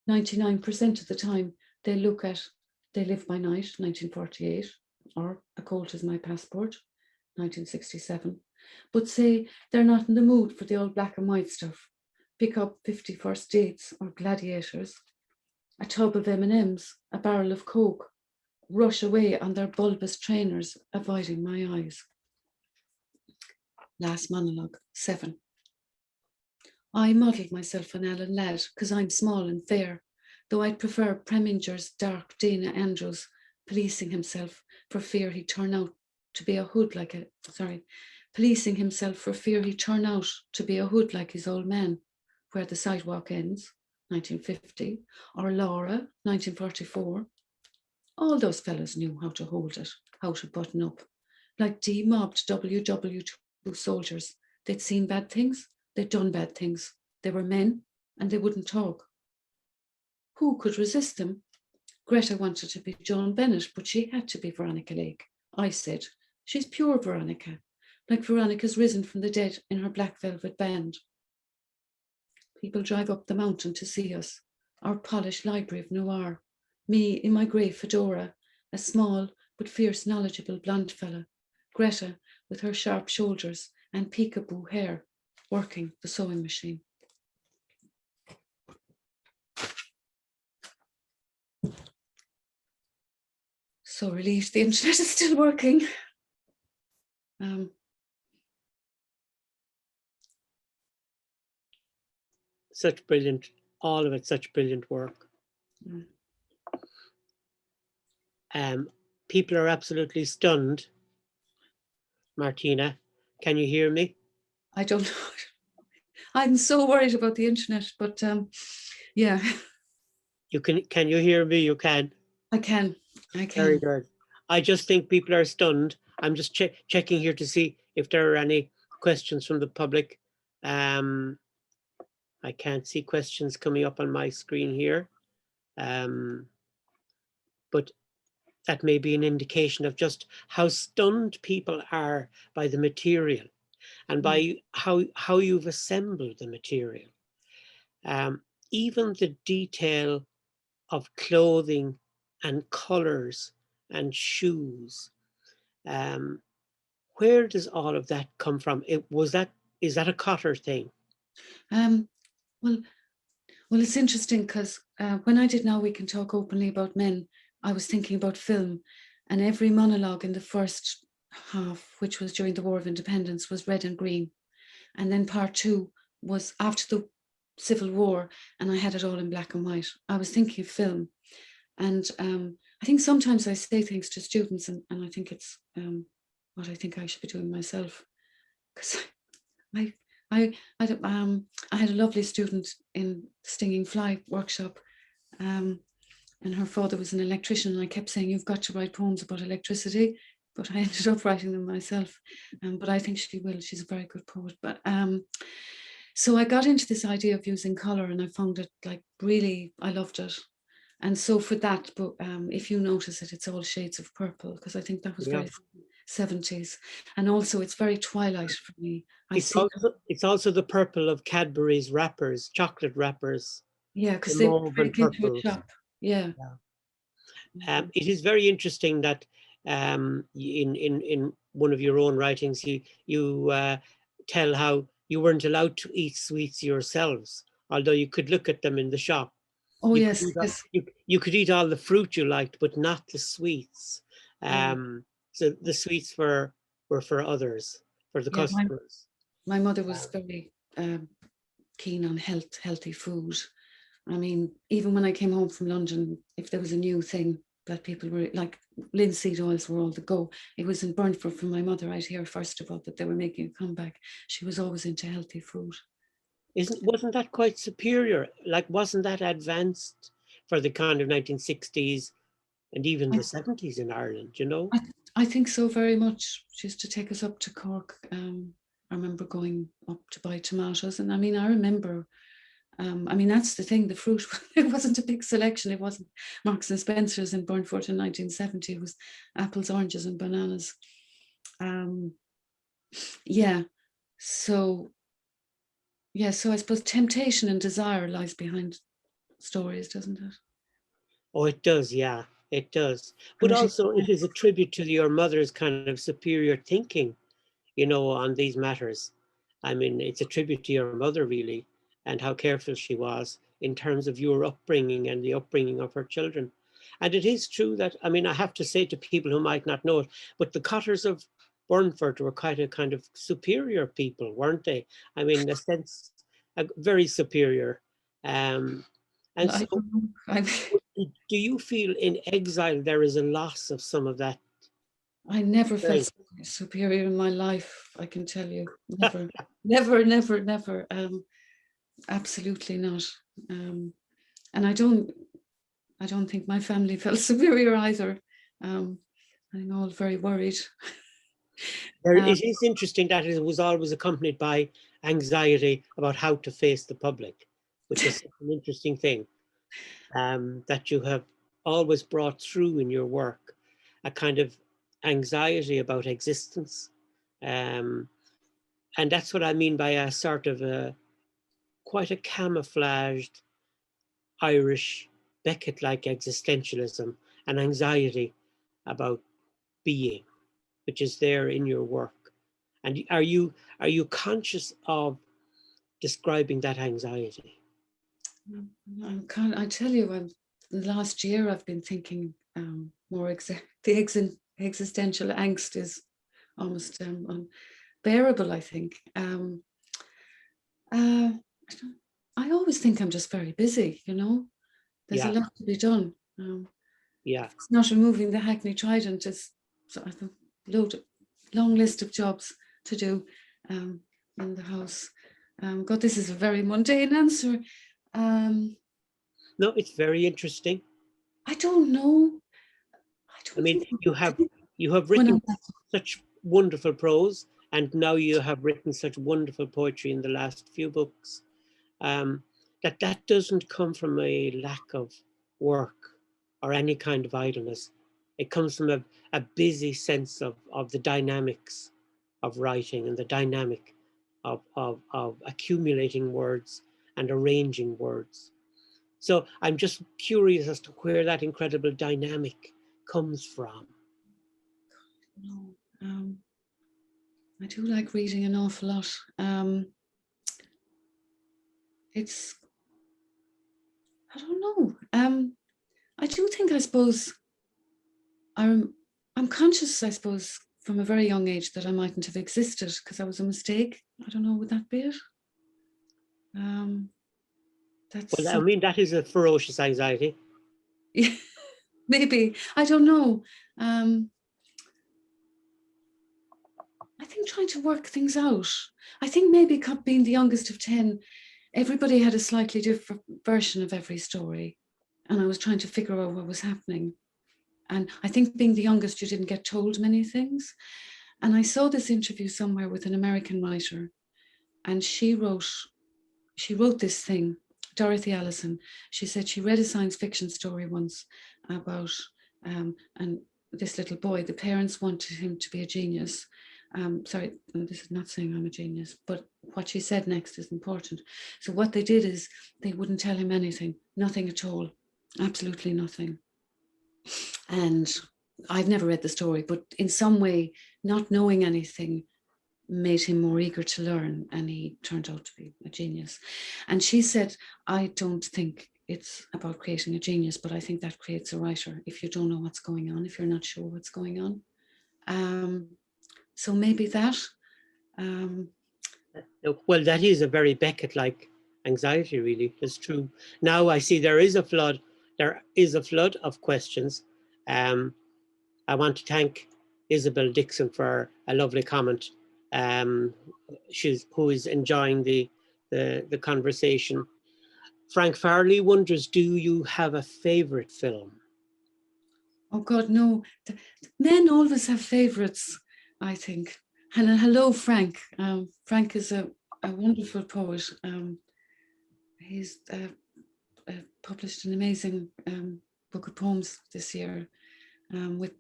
99% of the time, they look at They Live by Night, 1948, or A Colt Is My Passport, 1967, but say they're not in the mood for the old black and white stuff. Pick up 50 First Dates or Gladiators, a tub of M&Ms, a barrel of Coke, rush away on their bulbous trainers, avoiding my eyes. Last monologue, 7. I modelled myself on Alan Ladd because I'm small and fair, though I'd prefer Preminger's dark Dana Andrews policing himself for fear he'd turn out to be a hood like policing himself for fear he'd turn out to be a hood like his old man, Where the Sidewalk Ends, 1950, or Laura, 1944. All those fellows knew how to hold it, how to button up. Like demobbed WW2 soldiers, they'd seen bad things, they'd done bad things. They were men and they wouldn't talk. Who could resist them? Greta wanted to be Joan Bennett, but she had to be Veronica Lake. I said, she's pure Veronica, like Veronica's risen from the dead in her black velvet band. People drive up the mountain to see us, our polished library of noir, me in my grey fedora, a small but fierce knowledgeable blonde fella, Greta with her sharp shoulders and peekaboo hair, working the sewing machine. So relieved the internet is still working. Such brilliant, all of it, such brilliant work. People are absolutely stunned. Martina, can you hear me? I don't know. I'm so worried about the internet, but yeah. Can you hear me? You can. I can. Very good. I just think people are stunned. I'm just checking here to see if there are any questions from the public. I can't see questions coming up on my screen here. But that may be an indication of just how stunned people are by the material and by how you've assembled the material. Even the detail clothing and colors and shoes. Where does all of that come from? Is that a Cotter thing? Well, it's interesting because when I did Now We Can Talk Openly About Men, I was thinking about film, and every monologue in the first half, which was during the War of Independence, was red and green. And then part 2 was after the Civil War, and I had it all in black and white. I was thinking of film. And I think sometimes I say things to students, and I think it's what I think I should be doing myself. Because I had a lovely student in Stinging Fly workshop, and her father was an electrician, and I kept saying, you've got to write poems about electricity, but I ended up writing them myself. But I think she will. She's a very good poet. But so I got into this idea of using color, and I found it like really, I loved it. And so for that, but if you notice it, it's all shades of purple, because I think that was very 70s. And also it's very Twilight for me. It's also the purple of Cadbury's wrappers, chocolate wrappers. Yeah, because they break into a shop. Yeah. It is very interesting that in one of your own writings, you tell how you weren't allowed to eat sweets yourselves, although you could look at them in the shop. Oh, you yes. You could eat all the fruit you liked, but not the sweets. So the sweets were for others, for the customers. My mother was very keen on healthy food. I mean, even when I came home from London, if there was a new thing that people were like, linseed oils were all the go. It was in Burnford from my mother. I'd hear first of all that they were making a comeback. She was always into healthy food. Wasn't that quite superior? Like, wasn't that advanced for the kind of 1960s and even the 70s in Ireland, you know? I think so, very much. She used to take us up to Cork. I remember going up to buy tomatoes. And I mean, I remember, I mean, that's the thing, the fruit, it wasn't a big selection. It wasn't Marks and Spencer's in Burnford in 1970. It was apples, oranges and bananas. So I suppose temptation and desire lies behind stories, doesn't it? Oh, it does, yeah, it does. But also it is a tribute to your mother's kind of superior thinking, you know, on these matters. I mean, it's a tribute to your mother, really, and how careful she was in terms of your upbringing and the upbringing of her children. And it is true that, I mean, I have to say to people who might not know it, but the Cotters of Burnford were quite a kind of superior people, weren't they? I mean, in a sense, very superior. And so, do you feel in exile there is a loss of some of that? I never felt superior in my life, I can tell you. Never, never. Absolutely not. And I don't think my family felt superior either. I'm all very worried. It is interesting that it was always accompanied by anxiety about how to face the public, which is an interesting thing that you have always brought through in your work, a kind of anxiety about existence. And that's what I mean by a sort of quite a camouflaged Irish Beckett-like existentialism and anxiety about being, which is there in your work. And are you conscious of describing that anxiety? I tell you, last year I've been thinking more the existential angst is almost unbearable, I think. I always think I'm just very busy, you know. There's a lot to be done. It's not removing the Hackney Trident. It's I have a long list of jobs to do in the house. God, this is a very mundane answer. No, it's very interesting. I don't know. I mean, you have written such wonderful prose, and now you have written such wonderful poetry in the last few books. That doesn't come from a lack of work or any kind of idleness. It comes from a busy sense of the dynamics of writing and the dynamic of accumulating words and arranging words. So I'm just curious as to where that incredible dynamic comes from. No, I do like reading an awful lot. I don't know. I do think, I suppose, I'm conscious, I suppose, from a very young age that I mightn't have existed because I was a mistake. I don't know, would that be it? Well, I mean, that is a ferocious anxiety. Yeah, maybe. I don't know. I think trying to work things out. I think maybe being the youngest of 10, everybody had a slightly different version of every story. And I was trying to figure out what was happening. And I think being the youngest, you didn't get told many things. And I saw this interview somewhere with an American writer, and she wrote this thing, Dorothy Allison. She said she read a science fiction story once about, and this little boy, the parents wanted him to be a genius. Sorry, this is not saying I'm a genius, but what she said next is important. So what they did is they wouldn't tell him anything, nothing at all, absolutely nothing. And I've never read the story, but in some way, not knowing anything made him more eager to learn, and he turned out to be a genius. And she said, I don't think it's about creating a genius, but I think that creates a writer if you don't know what's going on, if you're not sure what's going on. So maybe that. Well, that is a very Beckett-like anxiety, really. It's true. Now I see there is a flood. There is a flood of questions. I want to thank Isabel Dixon for a lovely comment. Who is enjoying the conversation. Frank Farley wonders, do you have a favorite film? Oh God, no. Men always have favorites, I think. And hello, Frank. Frank is a wonderful poet. He's published an amazing book of poems this year with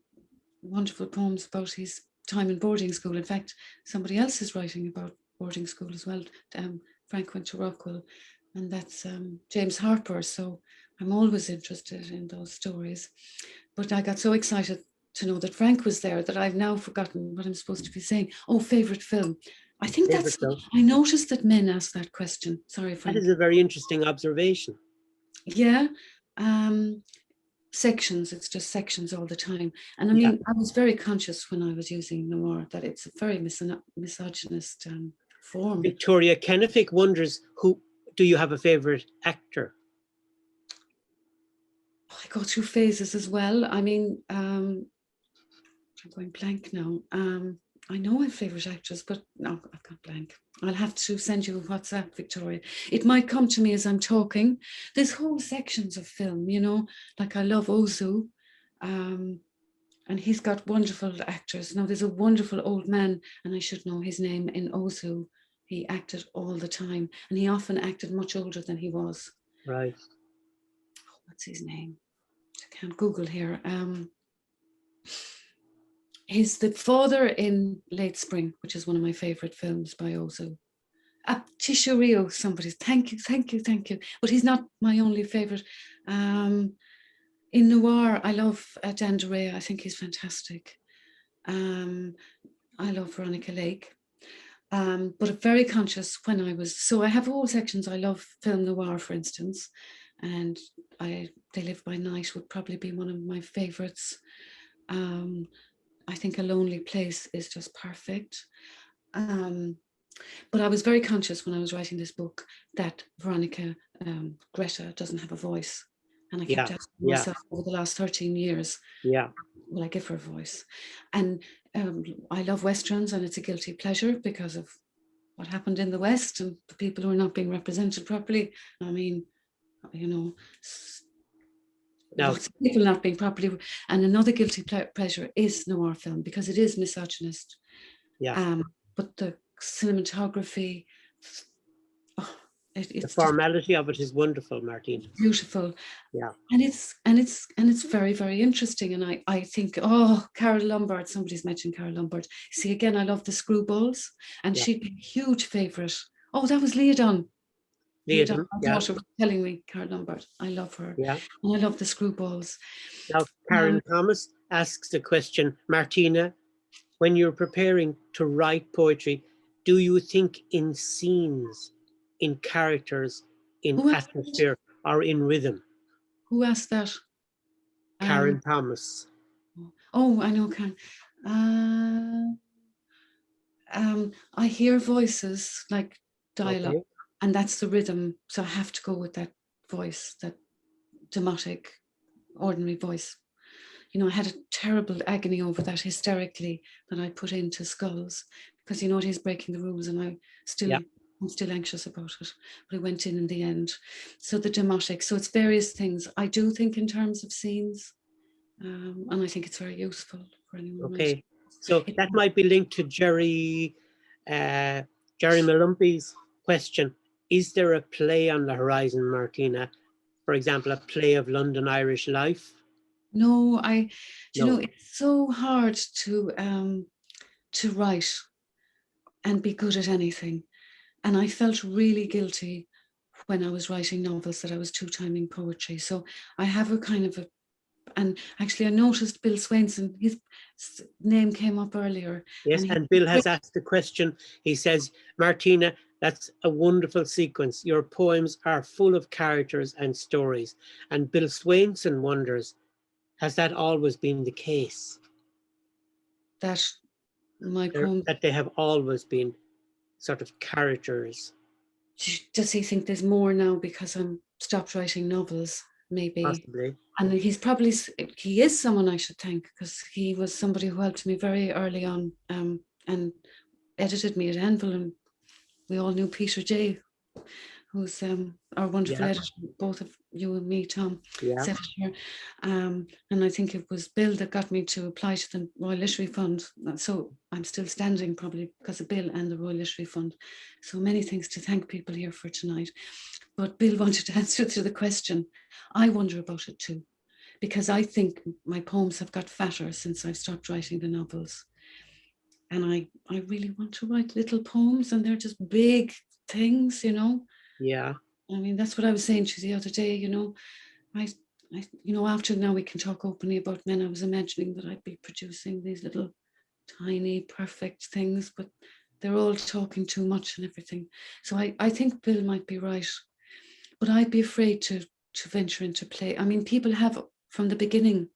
wonderful poems about his time in boarding school. In fact, somebody else is writing about boarding school as well. Frank went to Rockwell, and that's James Harper. So I'm always interested in those stories. But I got so excited to know that Frank was there that I've now forgotten what I'm supposed to be saying. Oh, favorite film. I think that's, I noticed that men ask that question. Sorry, Frank. That is a very interesting observation. Yeah. Sections, it's just sections all the time. And I mean, I was very conscious when I was using noir that it's a very misogynist form. Victoria Kennefic wonders, do you have a favorite actor? I go through phases as well. I mean, I'm going blank now. I know I have favorite actors, but no, I've got blank. I'll have to send you a WhatsApp, Victoria. It might come to me as I'm talking. There's whole sections of film, you know, like I love Ozu, and he's got wonderful actors. Now there's a wonderful old man, and I should know his name, in Ozu. He acted all the time, and he often acted much older than he was. Right. Oh, what's his name? I can't Google here. He's the father in Late Spring, which is one of my favorite films by Ozu. Chishurio, somebody. Thank you. But he's not my only favorite. In noir, I love Dan DeRay. I think he's fantastic. I love Veronica Lake. But I'm very conscious when I was, so I have whole sections. I love film noir, for instance, and They Live by Night would probably be one of my favorites. I think A Lonely Place is just perfect. But I was very conscious when I was writing this book that Veronica Greta doesn't have a voice. And I kept asking myself over the last 13 years, will I give her a voice? And I love Westerns, and it's a guilty pleasure because of what happened in the West and the people who are not being represented properly. I mean, you know, lots of people not being properly. And another guilty pleasure is noir film because it is misogynist. But the cinematography, the formality of it is wonderful, Martina. Beautiful. Yeah. And it's very, very interesting. And I think, Carol Lombard, somebody's mentioned Carol Lombard. See, again, I love the Screwballs, and she'd be a huge favorite. Oh, that was Leodon. Leah, My yeah, daughter was telling me, Carol Lombard, I love her. yeah. And I love the Screwballs. Now, Karen Thomas asks the question, Martina, when you're preparing to write poetry, do you think in scenes, in characters, in atmosphere, or in rhythm? Who asked that? Karen Thomas. Oh, I know, Karen. I hear voices like dialogue, Okay. and that's the rhythm. So I have to go with that voice, that demotic, ordinary voice. You know, I had a terrible agony over that hysterically that I put into Skulls, because you know he's breaking the rules, and I'm still anxious about it. But I went in the end. So the demotic. So it's various things. I do think in terms of scenes, and I think it's very useful for anyone. Okay. So that might be linked to Jerry Malumpi's question. Is there a play on the horizon, Martina? For example, a play of London Irish life? No, you know, it's so hard to write and be good at anything. And I felt really guilty when I was writing novels that I was two-timing poetry. So I have a kind of and actually I noticed Bill Swainson, his name came up earlier. Yes, and Bill has asked the question. He says, Martina, that's a wonderful sequence. Your poems are full of characters and stories. And Bill Swainson wonders, has that always been the case? That my poems... That they have always been sort of characters. Does he think there's more now because I'm stopped writing novels? Maybe. Possibly. And he is someone I should thank, because he was somebody who helped me very early on and edited me at Anvil, and we all knew Peter J, who's our wonderful editor, both of you and me, Tom. Yeah. And I think it was Bill that got me to apply to the Royal Literary Fund. So I'm still standing probably because of Bill and the Royal Literary Fund. So many things to thank people here for tonight. But Bill wanted to answer to the question. I wonder about it too, because I think my poems have got fatter since I've stopped writing the novels. And I really want to write little poems, and they're just big things, you know. Yeah. I mean, that's what I was saying to you the other day, you know. I you know, after now we can talk openly about men, I was imagining that I'd be producing these little tiny perfect things, but they're all talking too much and everything. So I think Bill might be right, but I'd be afraid to venture into play. I mean, people have, from the beginning,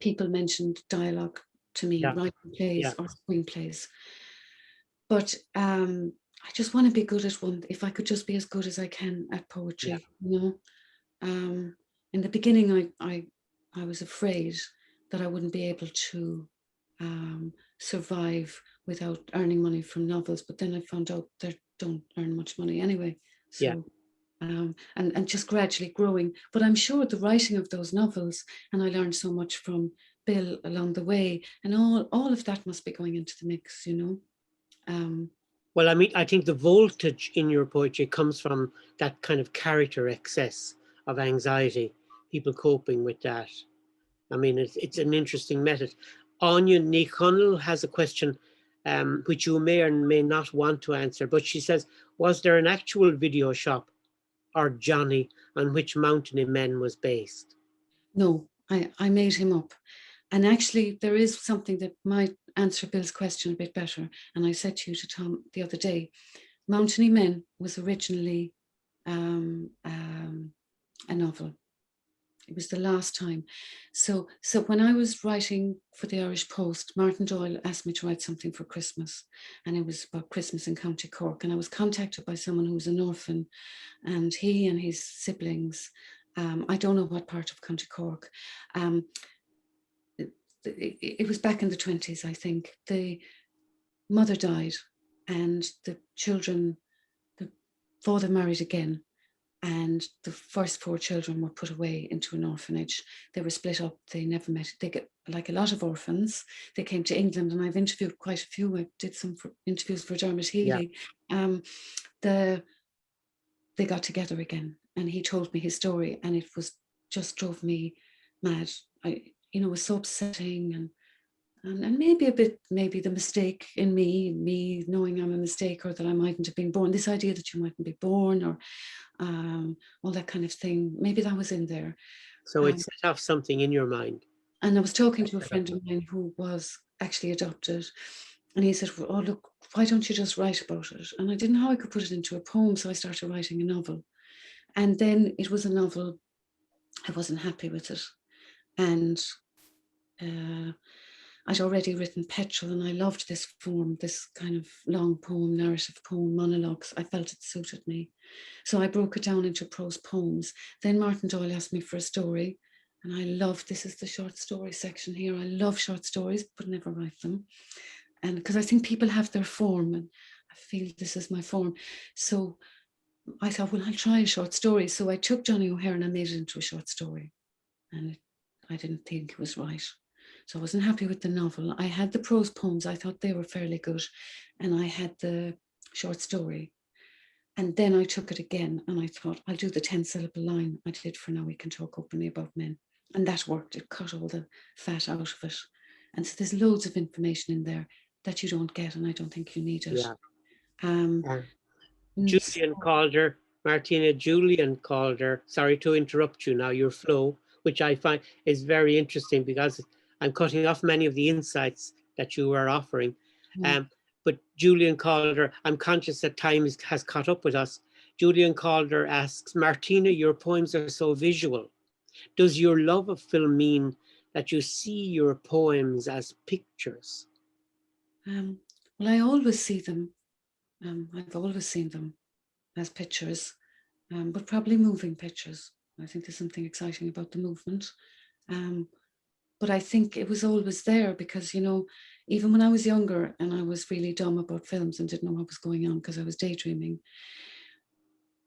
people mentioned dialogue to me, writing plays or screenplays. But I just want to be good at one. If I could just be as good as I can at poetry, you know. In the beginning, I was afraid that I wouldn't be able to survive without earning money from novels. But then I found out they don't earn much money anyway. So, and just gradually growing. But I'm sure the writing of those novels, and I learned so much from Bill along the way, and all of that must be going into the mix, you know. Well, I mean, I think the voltage in your poetry comes from that kind of character excess of anxiety, people coping with that. I mean, it's an interesting method. Anya Niconnell has a question which you may or may not want to answer, but she says, was there an actual video shop or Johnny on which Mountain in Men was based? No, I made him up. And actually, there is something that might answer Bill's question a bit better. And I said to you, to Tom, the other day, Mountain in Men was originally a novel. It was the last time. So when I was writing for the Irish Post, Martin Doyle asked me to write something for Christmas, and it was about Christmas in County Cork. And I was contacted by someone who was an orphan, and he and his siblings, I don't know what part of County Cork, it was back in the 20s, I think. The mother died, and the children, the father married again, and the first 4 children were put away into an orphanage. They were split up. They never met. They get, like a lot of orphans, they came to England, and I've interviewed quite a few. I did some interviews for Dermot Healy. They got together again, and he told me his story, and it was just drove me mad. You know, it was so upsetting, and And maybe a bit, maybe the mistake in me knowing I'm a mistake, or that I mightn't have been born, this idea that you mightn't be born, or all that kind of thing. Maybe that was in there. So it set off something in your mind. And I was talking to a friend of mine who was actually adopted, and he said, oh, look, why don't you just write about it? And I didn't know how I could put it into a poem, so I started writing a novel. And then it was a novel, I wasn't happy with it. And I'd already written Petrol, and I loved this form, this kind of long poem, narrative poem, monologues. I felt it suited me. So I broke it down into prose poems. Then Martin Doyle asked me for a story, and I love, this is the short story section here. I love short stories, but never write them. And because I think people have their form, and I feel this is my form. So I thought, well, I'll try a short story. So I took Johnny O'Hare and I made it into a short story. And I didn't think it was right. So I wasn't happy with the novel. I had the prose poems. I thought they were fairly good. And I had the short story. And then I took it again and I thought, I'll do the 10-syllable line I did for Now We Can Talk Openly About Men. And that worked. It cut all the fat out of it. And so there's loads of information in there that you don't get, and I don't think you need it. Yeah. Julian Calder, Martina, Julian Calder, sorry to interrupt you now, your flow, which I find is very interesting because I'm cutting off many of the insights that you are offering. But Julian Calder, I'm conscious that time has caught up with us. Julian Calder asks, Martina, your poems are so visual. Does your love of film mean that you see your poems as pictures? Well, I always see them. I've always seen them as pictures, but probably moving pictures. I think there's something exciting about the movement. But I think it was always there because, you know, even when I was younger and I was really dumb about films and didn't know what was going on because I was daydreaming,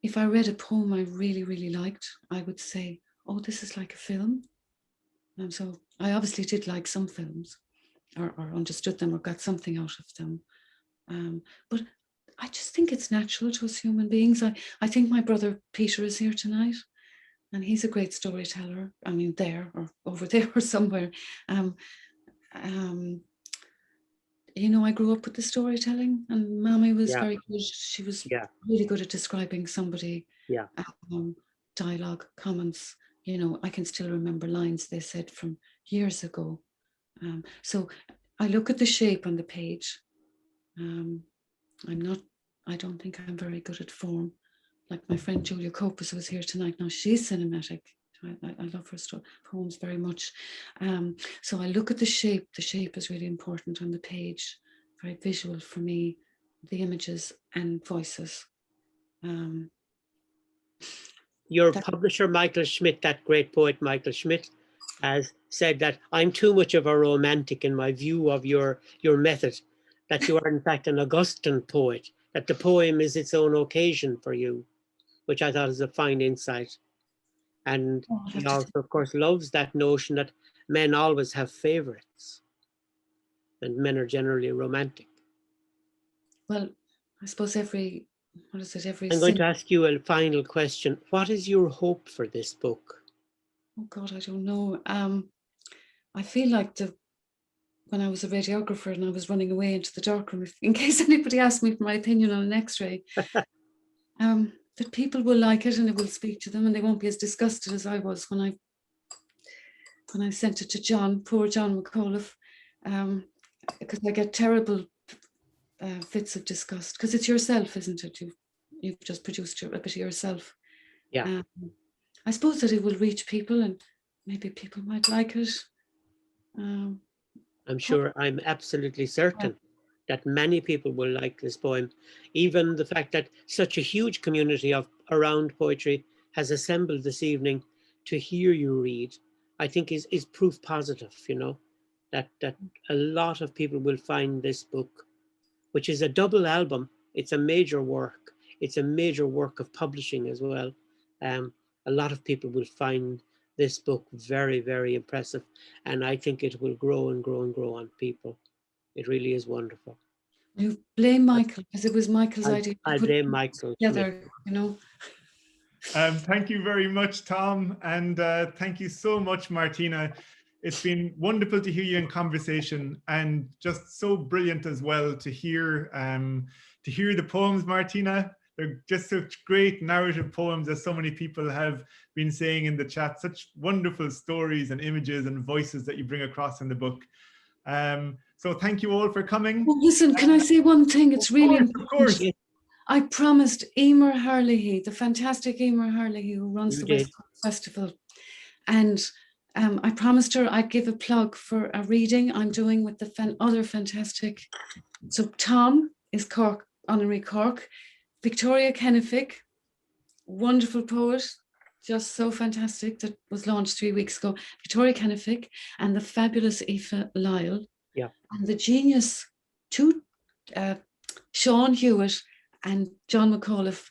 if I read a poem I really, really liked, I would say, oh, this is like a film. So I obviously did like some films or understood them or got something out of them. But I just think it's natural to us human beings. I think my brother Peter is here tonight. And he's a great storyteller. I mean, there or over there or somewhere. You know, I grew up with the storytelling, and Mommy was very good. She was really good at describing somebody. Dialogue, comments. You know, I can still remember lines they said from years ago. So I look at the shape on the page. I don't think I'm very good at form. Like my friend Julia Copus, who was here tonight. Now she's cinematic. I love her poems very much. So I look at the shape. The shape is really important on the page. Very visual for me. The images and voices. Your publisher, Michael Schmidt, that great poet Michael Schmidt, has said that I'm too much of a romantic in my view of your method, that you are in fact an Augustan poet, that the poem is its own occasion for you, which I thought is a fine insight. And he also, of course, loves that notion that men always have favorites and men are generally romantic. Well, I suppose I'm going to ask you a final question. What is your hope for this book? Oh God, I don't know. I feel like when I was a radiographer and I was running away into the darkroom, in case anybody asked me for my opinion on an X-ray, that people will like it and it will speak to them and they won't be as disgusted as I was when I sent it to poor John McAuliffe, because I get terrible fits of disgust, because it's yourself, isn't it? You've just produced a bit of yourself. Yeah. I suppose that it will reach people and maybe people might like it. I'm sure, I'm absolutely certain that many people will like this poem. Even the fact that such a huge community around poetry has assembled this evening to hear you read, I think is proof positive, you know, that a lot of people will find this book, which is a double album. It's a major work. It's a major work of publishing as well. A lot of people will find this book very, very impressive. And I think it will grow and grow and grow on people. It really is wonderful. You blame Michael, because it was Michael's idea. I blame Michael. Together, you know. Thank you very much, Tom. And thank you so much, Martina. It's been wonderful to hear you in conversation, and just so brilliant as well to hear the poems, Martina. They're just such great narrative poems, as so many people have been saying in the chat. Such wonderful stories and images and voices that you bring across in the book. So thank you all for coming. Well, listen, can I say one thing? It's really important. Of course. I promised Emer Harlehy, the fantastic Emer Harlehy, who runs the West Cork Festival, and I promised her I'd give a plug for a reading I'm doing with the other fantastic. So Tom is Cork, Honorary Cork, Victoria Kennefic, wonderful poet, just so fantastic, that was launched 3 weeks ago. Victoria Kennefic and the fabulous Aoife Lyle. Yeah. And the genius, Sean Hewitt and John McAuliffe,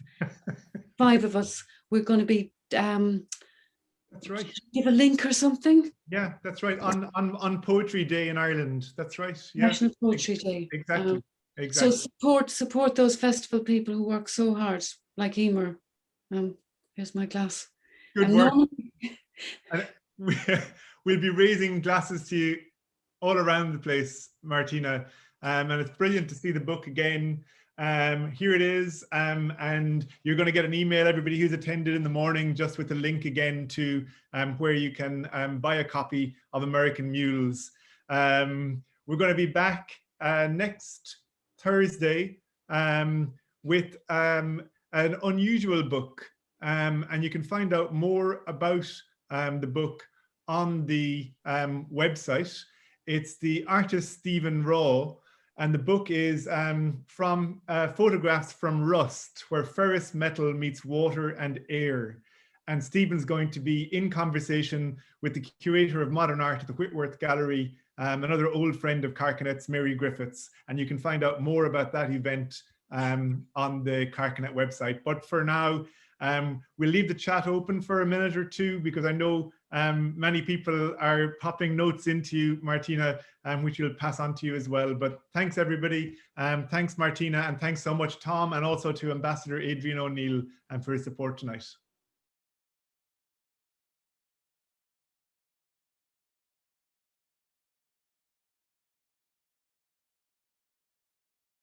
5 of us. We're going to be that's right. Give a link or something. Yeah, that's right. On Poetry Day in Ireland. That's right. Yeah. National Poetry Day. Exactly. Exactly. So support those festival people who work so hard, like Emer. Here's my glass. Good work. And we'll be raising glasses to you all around the place, Martina. And it's brilliant to see the book again. Here it is, and you're going to get an email, everybody who's attended in the morning, just with the link again to where you can buy a copy of American Mules. We're going to be back next Thursday with an unusual book, and you can find out more about the book on the website. It's the artist Stephen Raw. And the book is from photographs from Rust, where ferrous metal meets water and air. And Stephen's going to be in conversation with the curator of modern art at the Whitworth Gallery, another old friend of Carcanet's, Mary Griffiths. And you can find out more about that event on the Carcanet website. But for now, we'll leave the chat open for a minute or two, because I know many people are popping notes into you, Martina, which we'll pass on to you as well. But thanks, everybody. Thanks, Martina, and thanks so much, Tom, and also to Ambassador Adrian O'Neill for his support tonight.